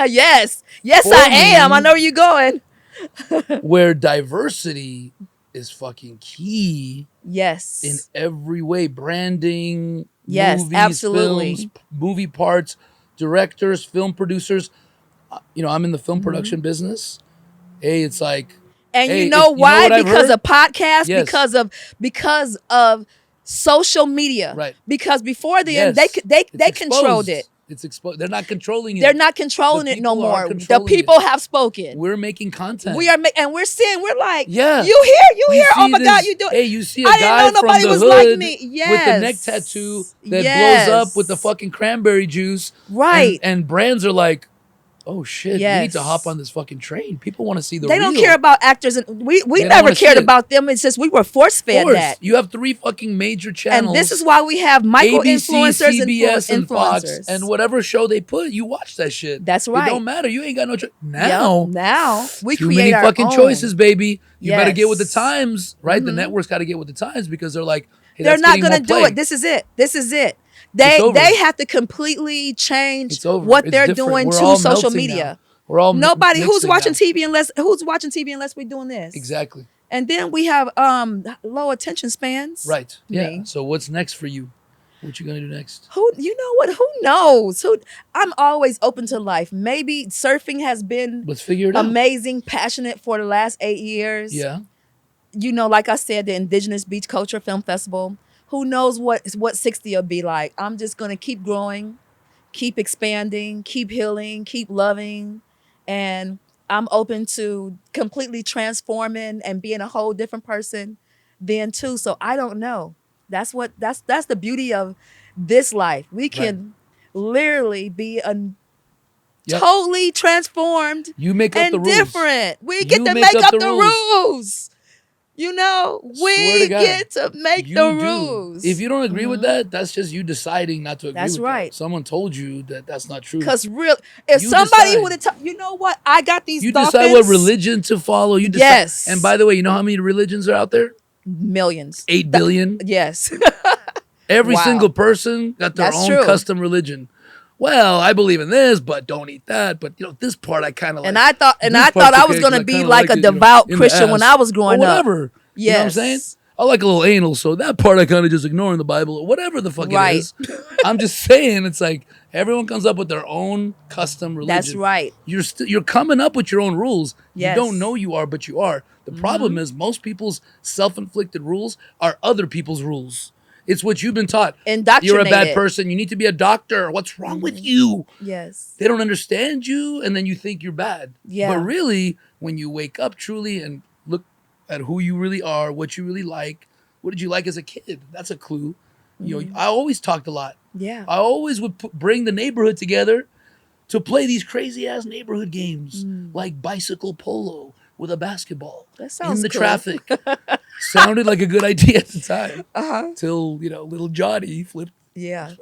[SPEAKER 1] Yes, I am. I know where you're going.
[SPEAKER 2] Where diversity is fucking key
[SPEAKER 1] Yes.
[SPEAKER 2] in every way. Branding,
[SPEAKER 1] Yes,
[SPEAKER 2] movies,
[SPEAKER 1] absolutely.
[SPEAKER 2] films, movie parts, directors, film producers. You know, I'm in the film production business. Hey, it's like,
[SPEAKER 1] And
[SPEAKER 2] hey,
[SPEAKER 1] you know
[SPEAKER 2] what
[SPEAKER 1] why?
[SPEAKER 2] I've
[SPEAKER 1] Because
[SPEAKER 2] heard?
[SPEAKER 1] of podcasts,
[SPEAKER 2] Yes.
[SPEAKER 1] because of social media.
[SPEAKER 2] Right.
[SPEAKER 1] Because before then,
[SPEAKER 2] Yes.
[SPEAKER 1] they
[SPEAKER 2] It's
[SPEAKER 1] controlled
[SPEAKER 2] exposed.
[SPEAKER 1] it.
[SPEAKER 2] It's exposed. They're not controlling it.
[SPEAKER 1] They're not controlling
[SPEAKER 2] The
[SPEAKER 1] it no
[SPEAKER 2] people are
[SPEAKER 1] more. The
[SPEAKER 2] controlling
[SPEAKER 1] people
[SPEAKER 2] it.
[SPEAKER 1] have spoken.
[SPEAKER 2] We're making content.
[SPEAKER 1] We are, and we're seeing. We're like,
[SPEAKER 2] Yeah.
[SPEAKER 1] you here? Oh
[SPEAKER 2] see
[SPEAKER 1] my God,
[SPEAKER 2] this-
[SPEAKER 1] you do it.
[SPEAKER 2] Hey, you see a
[SPEAKER 1] I didn't
[SPEAKER 2] guy
[SPEAKER 1] know
[SPEAKER 2] from
[SPEAKER 1] nobody
[SPEAKER 2] the
[SPEAKER 1] was
[SPEAKER 2] hood
[SPEAKER 1] like me.
[SPEAKER 2] with the neck
[SPEAKER 1] Yes.
[SPEAKER 2] tattoo that
[SPEAKER 1] Yes.
[SPEAKER 2] blows up with the fucking cranberry juice.
[SPEAKER 1] Right.
[SPEAKER 2] And brands are like, oh shit, we need to
[SPEAKER 1] Yes.
[SPEAKER 2] hop on this fucking train. People want to see the
[SPEAKER 1] They
[SPEAKER 2] real.
[SPEAKER 1] don't care about actors, and we
[SPEAKER 2] don't
[SPEAKER 1] never
[SPEAKER 2] wanna see
[SPEAKER 1] cared
[SPEAKER 2] it.
[SPEAKER 1] about them. It's just we were force fed
[SPEAKER 2] Of course,
[SPEAKER 1] that.
[SPEAKER 2] you have 3 fucking major channels.
[SPEAKER 1] And this is why we have micro
[SPEAKER 2] ABC,
[SPEAKER 1] influencers
[SPEAKER 2] CBS, and Fox,
[SPEAKER 1] influencers.
[SPEAKER 2] and whatever show they put, you watch that shit.
[SPEAKER 1] That's right.
[SPEAKER 2] It don't matter. You ain't got no choice.
[SPEAKER 1] Yep.
[SPEAKER 2] Now,
[SPEAKER 1] Now we
[SPEAKER 2] too
[SPEAKER 1] create
[SPEAKER 2] many
[SPEAKER 1] our
[SPEAKER 2] fucking
[SPEAKER 1] own.
[SPEAKER 2] choices, baby. You better get with the
[SPEAKER 1] Yes.
[SPEAKER 2] times, right? The networks got to get with the times because they're like, hey,
[SPEAKER 1] They're
[SPEAKER 2] that's
[SPEAKER 1] not
[SPEAKER 2] getting
[SPEAKER 1] going to
[SPEAKER 2] more
[SPEAKER 1] do
[SPEAKER 2] play.
[SPEAKER 1] it. This is it. This is it.
[SPEAKER 2] It's over.
[SPEAKER 1] They have to completely change
[SPEAKER 2] It's over.
[SPEAKER 1] what
[SPEAKER 2] It's
[SPEAKER 1] they're
[SPEAKER 2] different.
[SPEAKER 1] doing
[SPEAKER 2] We're
[SPEAKER 1] to
[SPEAKER 2] all
[SPEAKER 1] social
[SPEAKER 2] melting
[SPEAKER 1] media.
[SPEAKER 2] now. We're all
[SPEAKER 1] Nobody who's
[SPEAKER 2] mixing
[SPEAKER 1] watching
[SPEAKER 2] now.
[SPEAKER 1] watching TV unless we're doing this.
[SPEAKER 2] Exactly.
[SPEAKER 1] And then we have low attention spans.
[SPEAKER 2] Right. Yeah.
[SPEAKER 1] Me.
[SPEAKER 2] So what's next for you? What you gonna do next?
[SPEAKER 1] Who you know what? Who knows? I'm always open to life. Maybe surfing has been
[SPEAKER 2] Let's figure it out.
[SPEAKER 1] amazing, passionate for the last 8 years.
[SPEAKER 2] Yeah.
[SPEAKER 1] You know, like I said, the Indigenous Beach Culture Film Festival. Who knows what 60 will be like? I'm just gonna keep growing, keep expanding, keep healing, keep loving, and I'm open to completely transforming and being a whole different person then too. So I don't know. That's the beauty of this life. We can literally be totally transformed
[SPEAKER 2] You make up
[SPEAKER 1] and
[SPEAKER 2] the rules.
[SPEAKER 1] different. We get
[SPEAKER 2] You
[SPEAKER 1] to
[SPEAKER 2] make
[SPEAKER 1] make
[SPEAKER 2] up
[SPEAKER 1] up
[SPEAKER 2] the
[SPEAKER 1] the rules. You know,
[SPEAKER 2] Swear
[SPEAKER 1] we
[SPEAKER 2] to God.
[SPEAKER 1] get to make
[SPEAKER 2] You
[SPEAKER 1] the
[SPEAKER 2] do.
[SPEAKER 1] rules.
[SPEAKER 2] If you don't agree with that, that's just you deciding not to agree
[SPEAKER 1] That's
[SPEAKER 2] with
[SPEAKER 1] right.
[SPEAKER 2] that. Someone told you that that's not true.
[SPEAKER 1] Because if
[SPEAKER 2] You
[SPEAKER 1] somebody
[SPEAKER 2] decide.
[SPEAKER 1] would have, you know what? I got these
[SPEAKER 2] You
[SPEAKER 1] dolphins.
[SPEAKER 2] decide what religion to follow. You decide.
[SPEAKER 1] Yes.
[SPEAKER 2] And by the way, you know how many religions are out there?
[SPEAKER 1] Millions.
[SPEAKER 2] 8 billion.
[SPEAKER 1] Yes.
[SPEAKER 2] Every
[SPEAKER 1] Wow.
[SPEAKER 2] single person got their
[SPEAKER 1] That's
[SPEAKER 2] own
[SPEAKER 1] true.
[SPEAKER 2] custom religion. Well, I believe in this, but don't eat that. But this part I kind of like.
[SPEAKER 1] And I thought
[SPEAKER 2] This
[SPEAKER 1] I
[SPEAKER 2] part's
[SPEAKER 1] was
[SPEAKER 2] okay,
[SPEAKER 1] gonna
[SPEAKER 2] 'cause I
[SPEAKER 1] be
[SPEAKER 2] kinda
[SPEAKER 1] like a
[SPEAKER 2] it,
[SPEAKER 1] devout
[SPEAKER 2] in the
[SPEAKER 1] Christian when
[SPEAKER 2] ass.
[SPEAKER 1] I was growing
[SPEAKER 2] or
[SPEAKER 1] up.
[SPEAKER 2] whatever. You know what I'm saying?
[SPEAKER 1] Yes.
[SPEAKER 2] I like a little anal, so that part I kind of just ignore in the Bible or whatever the fuck
[SPEAKER 1] Right.
[SPEAKER 2] it is. I'm just saying, it's like everyone comes up with their own custom religion.
[SPEAKER 1] That's right.
[SPEAKER 2] You're coming up with your own rules.
[SPEAKER 1] Yes.
[SPEAKER 2] You don't know you are, but you are. The problem is most people's self-inflicted rules are other people's rules. It's what you've been taught. You're a bad
[SPEAKER 1] Indoctrinated.
[SPEAKER 2] person. You need to be a doctor. What's wrong with you?
[SPEAKER 1] Yes.
[SPEAKER 2] They don't understand you, and then you think you're bad.
[SPEAKER 1] Yeah.
[SPEAKER 2] But really, when you wake up truly and look at who you really are, what you really like, what did you like as a kid? That's a clue. You know, I always talked a lot.
[SPEAKER 1] Yeah.
[SPEAKER 2] I always would bring the neighborhood together to play these crazy ass neighborhood games like bicycle polo with a basketball
[SPEAKER 1] That sounds
[SPEAKER 2] in the
[SPEAKER 1] cool.
[SPEAKER 2] traffic. Sounded like a good idea at the time.
[SPEAKER 1] Uh-huh.
[SPEAKER 2] Till little Johnny flipped.
[SPEAKER 1] Yeah.
[SPEAKER 2] I'm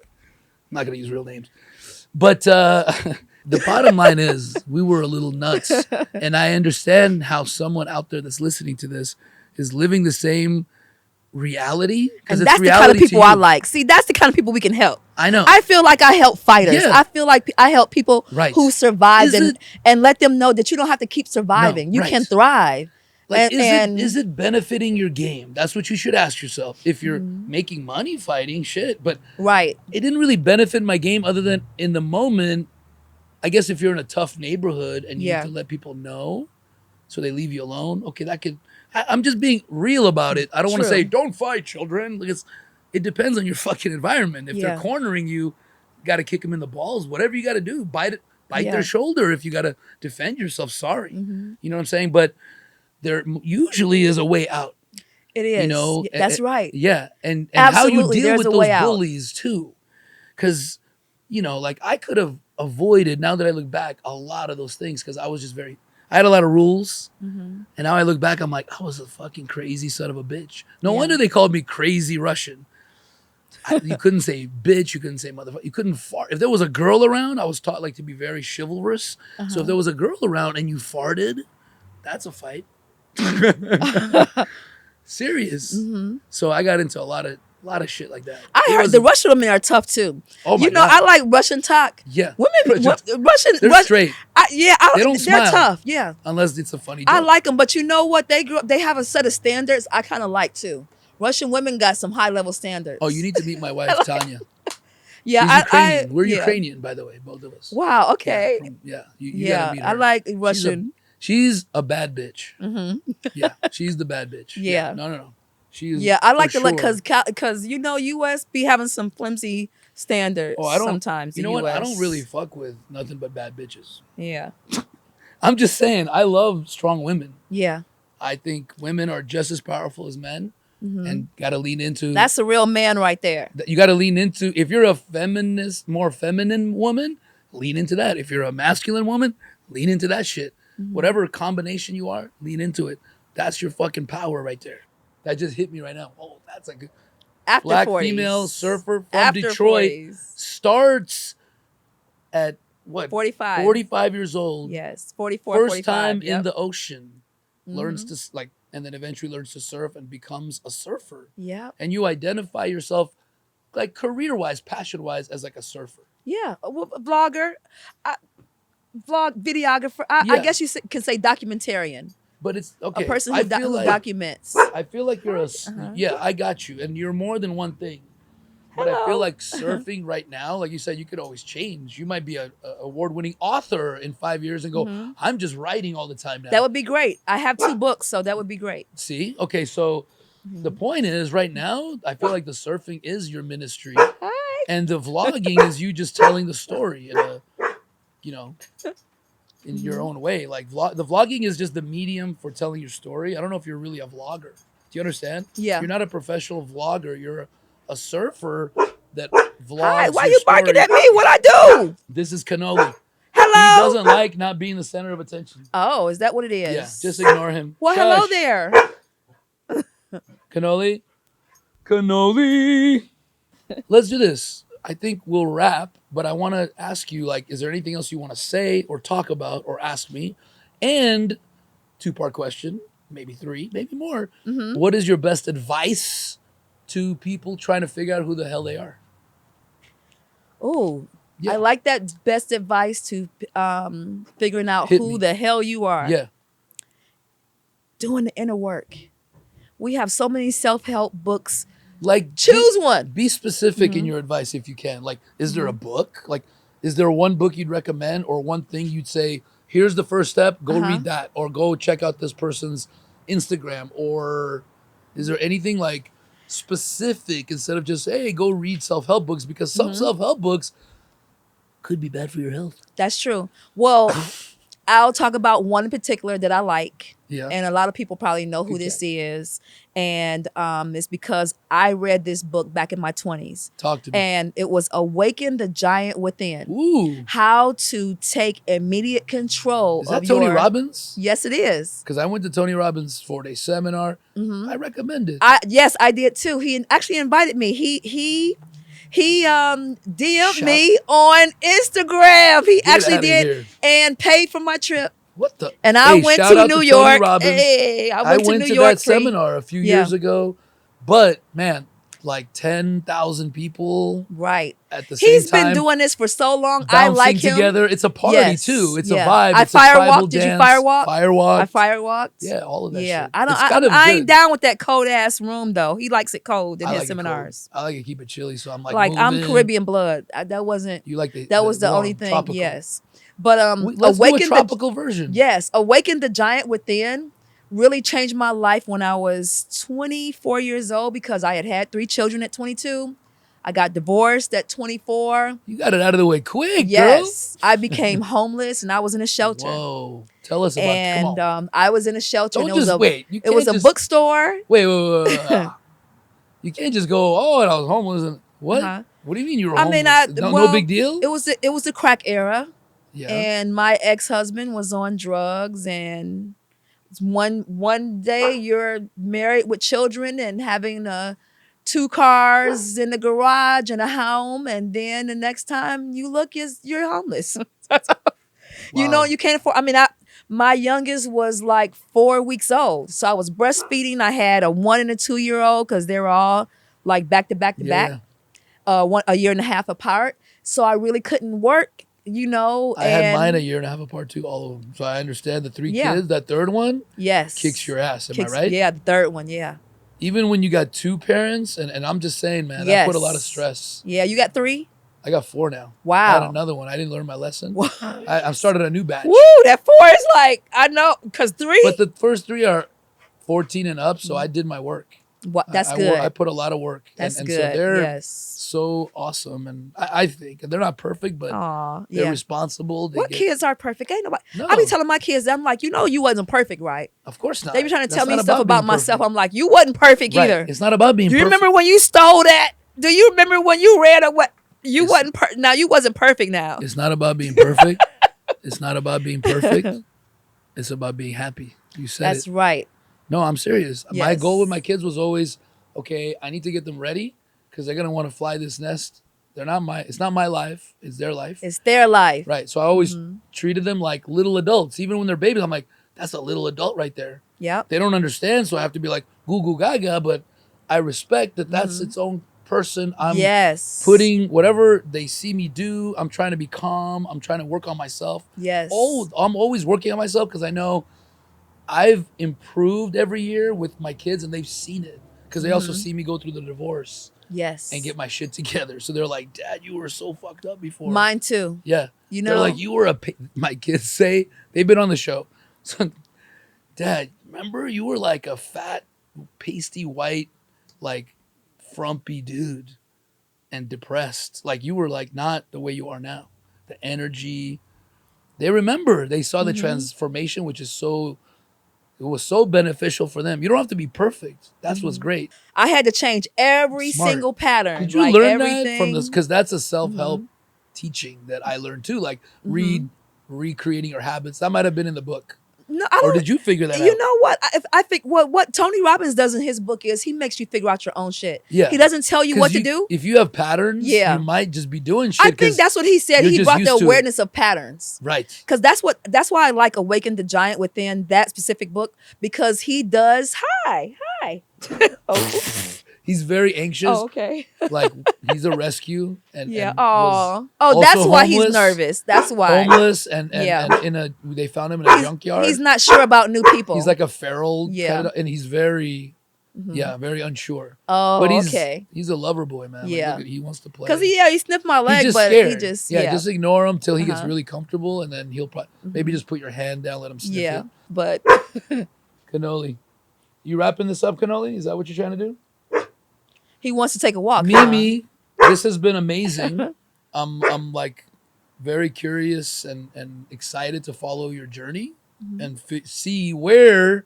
[SPEAKER 2] not gonna use real names, but the bottom line is we were a little nuts, and I understand how someone out there that's listening to this is living the same reality
[SPEAKER 1] And
[SPEAKER 2] it's
[SPEAKER 1] that's the kind of
[SPEAKER 2] reality to
[SPEAKER 1] people I
[SPEAKER 2] you.
[SPEAKER 1] like. See, that's the kind of people we can help.
[SPEAKER 2] I know.
[SPEAKER 1] I feel like I help fighters.
[SPEAKER 2] Yeah.
[SPEAKER 1] I feel like I help people
[SPEAKER 2] Right.
[SPEAKER 1] who survived
[SPEAKER 2] Is it-
[SPEAKER 1] and let them know that you don't have to keep surviving.
[SPEAKER 2] No,
[SPEAKER 1] You
[SPEAKER 2] right.
[SPEAKER 1] can thrive.
[SPEAKER 2] Like,
[SPEAKER 1] And
[SPEAKER 2] is it benefiting your game? That's what you should ask yourself. If you're
[SPEAKER 1] Mhm.
[SPEAKER 2] making money fighting, shit. But
[SPEAKER 1] right.
[SPEAKER 2] it didn't really benefit my game other than in the moment. I guess if you're in a tough neighborhood and you need
[SPEAKER 1] Yeah.
[SPEAKER 2] to let people know so they leave you alone, okay, that could. I'm just being real about it. I don't want to
[SPEAKER 1] True.
[SPEAKER 2] say don't fight, children, because it depends on your fucking environment. If they're
[SPEAKER 1] Yeah.
[SPEAKER 2] cornering you, got to kick them in the balls. Whatever you got to do, bite
[SPEAKER 1] Yeah.
[SPEAKER 2] their shoulder if you got to defend yourself. Sorry,
[SPEAKER 1] Mhm.
[SPEAKER 2] you know what I'm saying. But there usually is a way out.
[SPEAKER 1] It is.
[SPEAKER 2] You know,
[SPEAKER 1] That's right.
[SPEAKER 2] Yeah, and how you
[SPEAKER 1] Absolutely,
[SPEAKER 2] deal
[SPEAKER 1] there's
[SPEAKER 2] with
[SPEAKER 1] a
[SPEAKER 2] those
[SPEAKER 1] way out.
[SPEAKER 2] bullies too, because you know, like I could have avoided. Now that I look back, a lot of those things because I was just very. I had a lot of rules,
[SPEAKER 1] Mhm.
[SPEAKER 2] and now I look back, I'm like, I was a fucking crazy son of a bitch. No
[SPEAKER 1] Yeah.
[SPEAKER 2] wonder they called me crazy Russian. You couldn't say bitch, you couldn't say motherfucker, you couldn't fart. If there was a girl around, I was taught like to be very chivalrous. So if there was a girl around and you farted, that's a fight. Serious.
[SPEAKER 1] Mhm.
[SPEAKER 2] So I got into a lot of shit like that.
[SPEAKER 1] I
[SPEAKER 2] It
[SPEAKER 1] heard the
[SPEAKER 2] wasn't-
[SPEAKER 1] Russian women are tough too.
[SPEAKER 2] Oh my
[SPEAKER 1] you know,
[SPEAKER 2] God.
[SPEAKER 1] I like Russian talk.
[SPEAKER 2] Yeah.
[SPEAKER 1] Women, Russian,
[SPEAKER 2] They're straight.
[SPEAKER 1] They're
[SPEAKER 2] They don't smile.
[SPEAKER 1] tough. Yeah,
[SPEAKER 2] Unless it's a funny joke.
[SPEAKER 1] I like them, but you know what? They grew up. They have a set of standards I kind of like too. Russian women got some high level standards.
[SPEAKER 2] Oh, you need to meet my wife, Tanya.
[SPEAKER 1] Yeah,
[SPEAKER 2] She's Ukrainian. We're
[SPEAKER 1] yeah.
[SPEAKER 2] Ukrainian, by the way, both of us.
[SPEAKER 1] Wow. Okay.
[SPEAKER 2] You
[SPEAKER 1] Yeah,
[SPEAKER 2] gotta meet her.
[SPEAKER 1] I like Russian.
[SPEAKER 2] She's a bad bitch.
[SPEAKER 1] Hmm.
[SPEAKER 2] Yeah, she's the bad bitch.
[SPEAKER 1] Yeah.
[SPEAKER 2] No. She's
[SPEAKER 1] Yeah, I like
[SPEAKER 2] for
[SPEAKER 1] to look
[SPEAKER 2] sure.
[SPEAKER 1] because you know US be having some flimsy standards.
[SPEAKER 2] Oh, I don't.
[SPEAKER 1] sometimes.
[SPEAKER 2] You
[SPEAKER 1] the
[SPEAKER 2] know what? I
[SPEAKER 1] US.
[SPEAKER 2] don't really fuck with nothing but bad bitches.
[SPEAKER 1] Yeah.
[SPEAKER 2] I'm just saying. I love strong women.
[SPEAKER 1] Yeah.
[SPEAKER 2] I think women are just as powerful as men,
[SPEAKER 1] Mhm.
[SPEAKER 2] and got to lean into.
[SPEAKER 1] That's a real man right there.
[SPEAKER 2] You got to lean into. If you're a feminist, more feminine woman, lean into that. If you're a masculine woman, lean into that shit.
[SPEAKER 1] Mm-hmm.
[SPEAKER 2] Whatever combination you are, lean into it. That's your fucking power right there. That just hit me right now. Oh, that's a good
[SPEAKER 1] After
[SPEAKER 2] black
[SPEAKER 1] 40s.
[SPEAKER 2] female surfer from
[SPEAKER 1] After
[SPEAKER 2] Detroit
[SPEAKER 1] 40s.
[SPEAKER 2] starts at what?
[SPEAKER 1] 45.
[SPEAKER 2] 45 years old.
[SPEAKER 1] Yes, 44,
[SPEAKER 2] First
[SPEAKER 1] 45.
[SPEAKER 2] time in
[SPEAKER 1] Yep.
[SPEAKER 2] the ocean. Learns
[SPEAKER 1] Mm-hmm.
[SPEAKER 2] to like, and then eventually learns to surf and becomes a surfer.
[SPEAKER 1] Yeah.
[SPEAKER 2] And you identify yourself like career-wise, passion-wise as like a surfer.
[SPEAKER 1] Yeah. A vlogger, videographer. I
[SPEAKER 2] Yeah.
[SPEAKER 1] guess you can say documentarian.
[SPEAKER 2] But it's okay.
[SPEAKER 1] A person
[SPEAKER 2] I
[SPEAKER 1] who,
[SPEAKER 2] feel
[SPEAKER 1] who
[SPEAKER 2] like,
[SPEAKER 1] documents.
[SPEAKER 2] I feel like you're
[SPEAKER 1] Uh-huh.
[SPEAKER 2] yeah, I got you. And you're more than one thing. But I
[SPEAKER 1] Hello.
[SPEAKER 2] feel like surfing right now, like you said, you could always change. You might be a award-winning author in 5 years and go,
[SPEAKER 1] Mhm.
[SPEAKER 2] I'm just writing all the time now.
[SPEAKER 1] That would be great. I have 2 books, so that would be great.
[SPEAKER 2] See? Okay, so the
[SPEAKER 1] Mhm.
[SPEAKER 2] point is right now, I feel like the surfing is your ministry.
[SPEAKER 1] Hi.
[SPEAKER 2] And the vlogging is you just telling the story in a, in your own way. Like the vlogging is just the medium for telling your story. I don't know if you're really a vlogger. Do you understand?
[SPEAKER 1] Yeah.
[SPEAKER 2] You're not a professional vlogger. You're a surfer that vlogs.
[SPEAKER 1] Hi. Why
[SPEAKER 2] your
[SPEAKER 1] you barking
[SPEAKER 2] story.
[SPEAKER 1] at me? What I do?
[SPEAKER 2] This is Cannoli.
[SPEAKER 1] Hello.
[SPEAKER 2] He doesn't like not being the center of attention.
[SPEAKER 1] Oh, is that what it is?
[SPEAKER 2] Yeah, just ignore him.
[SPEAKER 1] Well, hello
[SPEAKER 2] Shush.
[SPEAKER 1] there.
[SPEAKER 2] Cannoli. Cannoli. Let's do this. I think we'll wrap, but I want to ask you, like, is there anything else you want to say or talk about or ask me? And 2-part question, maybe 3, maybe more.
[SPEAKER 1] Mhm.
[SPEAKER 2] What is your best advice to people trying to figure out who the hell they are?
[SPEAKER 1] Oh,
[SPEAKER 2] Yeah.
[SPEAKER 1] I like that best advice to figuring out
[SPEAKER 2] Hit
[SPEAKER 1] who
[SPEAKER 2] me.
[SPEAKER 1] the hell you are.
[SPEAKER 2] Yeah.
[SPEAKER 1] Doing the inner work. We have so many self-help books.
[SPEAKER 2] Like,
[SPEAKER 1] Choose one.
[SPEAKER 2] Be specific
[SPEAKER 1] Mm-hmm.
[SPEAKER 2] in your advice if you can. Like, is there a book? Like, is there one book you'd recommend or one thing you'd say, here's the first step, go
[SPEAKER 1] Uh-huh.
[SPEAKER 2] read that, or go check out this person's Instagram? Or is there anything like specific instead of just, hey, go read self-help books? Because some
[SPEAKER 1] Mm-hmm.
[SPEAKER 2] self-help books could be bad for your health.
[SPEAKER 1] That's true. Well, I'll talk about one in particular that I like.
[SPEAKER 2] Yeah.
[SPEAKER 1] And a lot of people probably know who
[SPEAKER 2] Okay.
[SPEAKER 1] this is. And it's because I read this book back in my 20s.
[SPEAKER 2] Talk to me.
[SPEAKER 1] And it was Awaken the Giant Within.
[SPEAKER 2] Ooh.
[SPEAKER 1] How to take immediate control
[SPEAKER 2] Is that
[SPEAKER 1] of
[SPEAKER 2] Tony
[SPEAKER 1] your...
[SPEAKER 2] Robbins?
[SPEAKER 1] Yes, it is.
[SPEAKER 2] Because I went to Tony Robbins' 4-day seminar.
[SPEAKER 1] Mhm.
[SPEAKER 2] I recommend it.
[SPEAKER 1] Yes, I did too. He actually invited me. He DM'd
[SPEAKER 2] Shout-
[SPEAKER 1] me on Instagram. He
[SPEAKER 2] Get
[SPEAKER 1] actually
[SPEAKER 2] outta
[SPEAKER 1] did
[SPEAKER 2] here.
[SPEAKER 1] and paid for my trip.
[SPEAKER 2] What the?
[SPEAKER 1] And I went
[SPEAKER 2] shout
[SPEAKER 1] to
[SPEAKER 2] out
[SPEAKER 1] New
[SPEAKER 2] Tony
[SPEAKER 1] York.
[SPEAKER 2] Robbins.
[SPEAKER 1] Hey, I
[SPEAKER 2] I
[SPEAKER 1] went
[SPEAKER 2] went
[SPEAKER 1] to
[SPEAKER 2] to
[SPEAKER 1] New York
[SPEAKER 2] that
[SPEAKER 1] free.
[SPEAKER 2] seminar a few
[SPEAKER 1] Yeah.
[SPEAKER 2] years ago, but man, like 10,000 people
[SPEAKER 1] Right.
[SPEAKER 2] at the same
[SPEAKER 1] He's
[SPEAKER 2] time.
[SPEAKER 1] been doing this for so long. I like him.
[SPEAKER 2] Together. It's a party
[SPEAKER 1] Yes.
[SPEAKER 2] too. It's
[SPEAKER 1] Yeah.
[SPEAKER 2] a vibe.
[SPEAKER 1] I
[SPEAKER 2] It's a tribal
[SPEAKER 1] firewalked.
[SPEAKER 2] dance.
[SPEAKER 1] Did you firewalk?
[SPEAKER 2] Firewalk.
[SPEAKER 1] I firewalked.
[SPEAKER 2] Yeah, all of that
[SPEAKER 1] Yeah.
[SPEAKER 2] shit.
[SPEAKER 1] I don't.
[SPEAKER 2] It's kind of
[SPEAKER 1] I
[SPEAKER 2] good.
[SPEAKER 1] ain't down with that cold ass room though. He likes it cold in
[SPEAKER 2] I
[SPEAKER 1] his
[SPEAKER 2] like it
[SPEAKER 1] seminars.
[SPEAKER 2] cold. I like to keep it chilly, so I'm like
[SPEAKER 1] I'm
[SPEAKER 2] moving.
[SPEAKER 1] Caribbean blood. That wasn't.
[SPEAKER 2] You like
[SPEAKER 1] That was the
[SPEAKER 2] warm,
[SPEAKER 1] only thing.
[SPEAKER 2] tropical.
[SPEAKER 1] Yes. But
[SPEAKER 2] Let's do a
[SPEAKER 1] Awaken
[SPEAKER 2] tropical version.
[SPEAKER 1] Yes, Awaken the Giant Within really changed my life when I was 24 years old because I had 3 children at 22. I got divorced at 24.
[SPEAKER 2] You got it out of the way quick,
[SPEAKER 1] Yes, I became homeless and I was in a shelter.
[SPEAKER 2] Whoa, tell us about.
[SPEAKER 1] And
[SPEAKER 2] Come on.
[SPEAKER 1] I was in a shelter.
[SPEAKER 2] Don't
[SPEAKER 1] and it was
[SPEAKER 2] just wait.
[SPEAKER 1] It was a bookstore.
[SPEAKER 2] Wait. You can't just go. Oh, and I was homeless. And what?
[SPEAKER 1] Uh-huh.
[SPEAKER 2] What do you mean you were
[SPEAKER 1] I
[SPEAKER 2] homeless?
[SPEAKER 1] mean,
[SPEAKER 2] no big deal.
[SPEAKER 1] It was the crack era.
[SPEAKER 2] Yeah.
[SPEAKER 1] And my ex-husband was on drugs, and one day you're married with children and having 2 cars in the garage and a home, and then the next time you look you're homeless. You know, you can't afford. I mean, my youngest was like 4 weeks old, so I was breastfeeding. I had a 1 and a 2-year-old because they were all like back to back to back, a year and a half apart. So I really couldn't work. You know,
[SPEAKER 2] I had mine a year and a half apart too, all of them. So I understand the 3 kids. That third one, kicks your ass. Am I right?
[SPEAKER 1] Yeah, the third one, yeah.
[SPEAKER 2] Even when you got 2 parents, and I'm just saying, man, that put a lot of stress.
[SPEAKER 1] Yeah, you got 3?
[SPEAKER 2] I got 4 now.
[SPEAKER 1] Wow.
[SPEAKER 2] I had another one. I didn't learn my lesson. I started a new batch.
[SPEAKER 1] Woo, that 4 is like, I know, because 3.
[SPEAKER 2] But the first 3 are 14 and up, so I did my work.
[SPEAKER 1] That's good.
[SPEAKER 2] I put a lot of work.
[SPEAKER 1] That's
[SPEAKER 2] and
[SPEAKER 1] good.
[SPEAKER 2] So they're so awesome, and I think, and they're not perfect, but they're responsible.
[SPEAKER 1] What kids are perfect? Ain't nobody.
[SPEAKER 2] No.
[SPEAKER 1] I be telling my kids, I'm like, you wasn't perfect, right?
[SPEAKER 2] Of course not.
[SPEAKER 1] They be trying to
[SPEAKER 2] That's
[SPEAKER 1] tell me
[SPEAKER 2] not
[SPEAKER 1] stuff about myself. I'm like, you wasn't perfect
[SPEAKER 2] right.
[SPEAKER 1] either.
[SPEAKER 2] It's not about being
[SPEAKER 1] Do you
[SPEAKER 2] perfect.
[SPEAKER 1] remember when you stole that? Do you remember when you read what? You wasn't now you wasn't perfect now.
[SPEAKER 2] It's not about being perfect. It's not about being perfect. It's about being happy. You said
[SPEAKER 1] That's right.
[SPEAKER 2] No, I'm serious.
[SPEAKER 1] Yes.
[SPEAKER 2] My goal with my kids was always, okay, I need to get them ready because they're gonna want to fly this nest. It's not my life, it's their life.
[SPEAKER 1] It's their life.
[SPEAKER 2] Right. So I always treated them like little adults. Even when they're babies, I'm like, that's a little adult right there.
[SPEAKER 1] Yeah.
[SPEAKER 2] They don't understand, so I have to be like goo goo gaga, but I respect that that's its own person. I'm putting whatever they see me do, I'm trying to be calm. I'm trying to work on myself.
[SPEAKER 1] Yes.
[SPEAKER 2] Oh, I'm always working on myself because I know I've improved every year with my kids and they've seen it because they also see me go through the divorce.
[SPEAKER 1] Yes.
[SPEAKER 2] And get my shit together. So they're like, Dad, you were so fucked up before.
[SPEAKER 1] Mine too.
[SPEAKER 2] Yeah.
[SPEAKER 1] You know,
[SPEAKER 2] they're like, you were my kids say, they've been on the show. So, Dad, remember you were like a fat, pasty white, like frumpy dude and depressed. Like you were like not the way you are now. The energy. They remember. They saw the transformation, which is it was so beneficial for them. You don't have to be perfect. That's what's great.
[SPEAKER 1] I had to change every single pattern.
[SPEAKER 2] Did you learn that from this? Because that's a self-help teaching that I learned too. Like recreating your habits. That might have been in the book.
[SPEAKER 1] No, I don't.
[SPEAKER 2] Or did you figure that out?
[SPEAKER 1] You know what? I think what Tony Robbins does in his book is he makes you figure out your own shit.
[SPEAKER 2] Yeah.
[SPEAKER 1] He doesn't tell you what to do.
[SPEAKER 2] If you have patterns, you might just be doing shit.
[SPEAKER 1] I think that's what he said. He brought the awareness of patterns.
[SPEAKER 2] Right.
[SPEAKER 1] Because that's why I like Awaken the Giant Within, that specific book, because he does hi.
[SPEAKER 2] He's very anxious.
[SPEAKER 1] Oh, okay.
[SPEAKER 2] Like he's a rescue and
[SPEAKER 1] yeah.
[SPEAKER 2] And
[SPEAKER 1] that's why he's nervous. That's why.
[SPEAKER 2] Homeless and they found him in a junkyard.
[SPEAKER 1] He's not sure about new people.
[SPEAKER 2] He's like a feral kind of, and he's very very unsure.
[SPEAKER 1] Oh,
[SPEAKER 2] but he's a lover boy, man.
[SPEAKER 1] Yeah.
[SPEAKER 2] Like, he wants to play.
[SPEAKER 1] Because he sniffed my leg, but
[SPEAKER 2] scared.
[SPEAKER 1] he just
[SPEAKER 2] just ignore him till he gets really comfortable, and then he'll maybe just put your hand down, let him sniff it.
[SPEAKER 1] But
[SPEAKER 2] Cannoli, you wrapping this up, Cannoli? Is that what you're trying to do?
[SPEAKER 1] He wants to take a walk.
[SPEAKER 2] Mimi, this has been amazing. I'm like very curious and excited to follow your journey and see where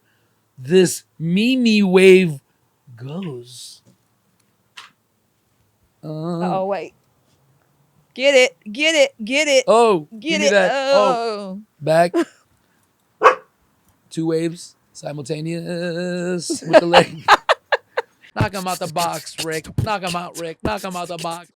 [SPEAKER 2] this Mimi wave goes.
[SPEAKER 1] Oh wait, get it.
[SPEAKER 2] Oh,
[SPEAKER 1] get
[SPEAKER 2] give me
[SPEAKER 1] it.
[SPEAKER 2] that.
[SPEAKER 1] Oh,
[SPEAKER 2] back. 2 waves simultaneous with the leg. Knock him out the box, Rick. Knock him out, Rick. Knock him out the box.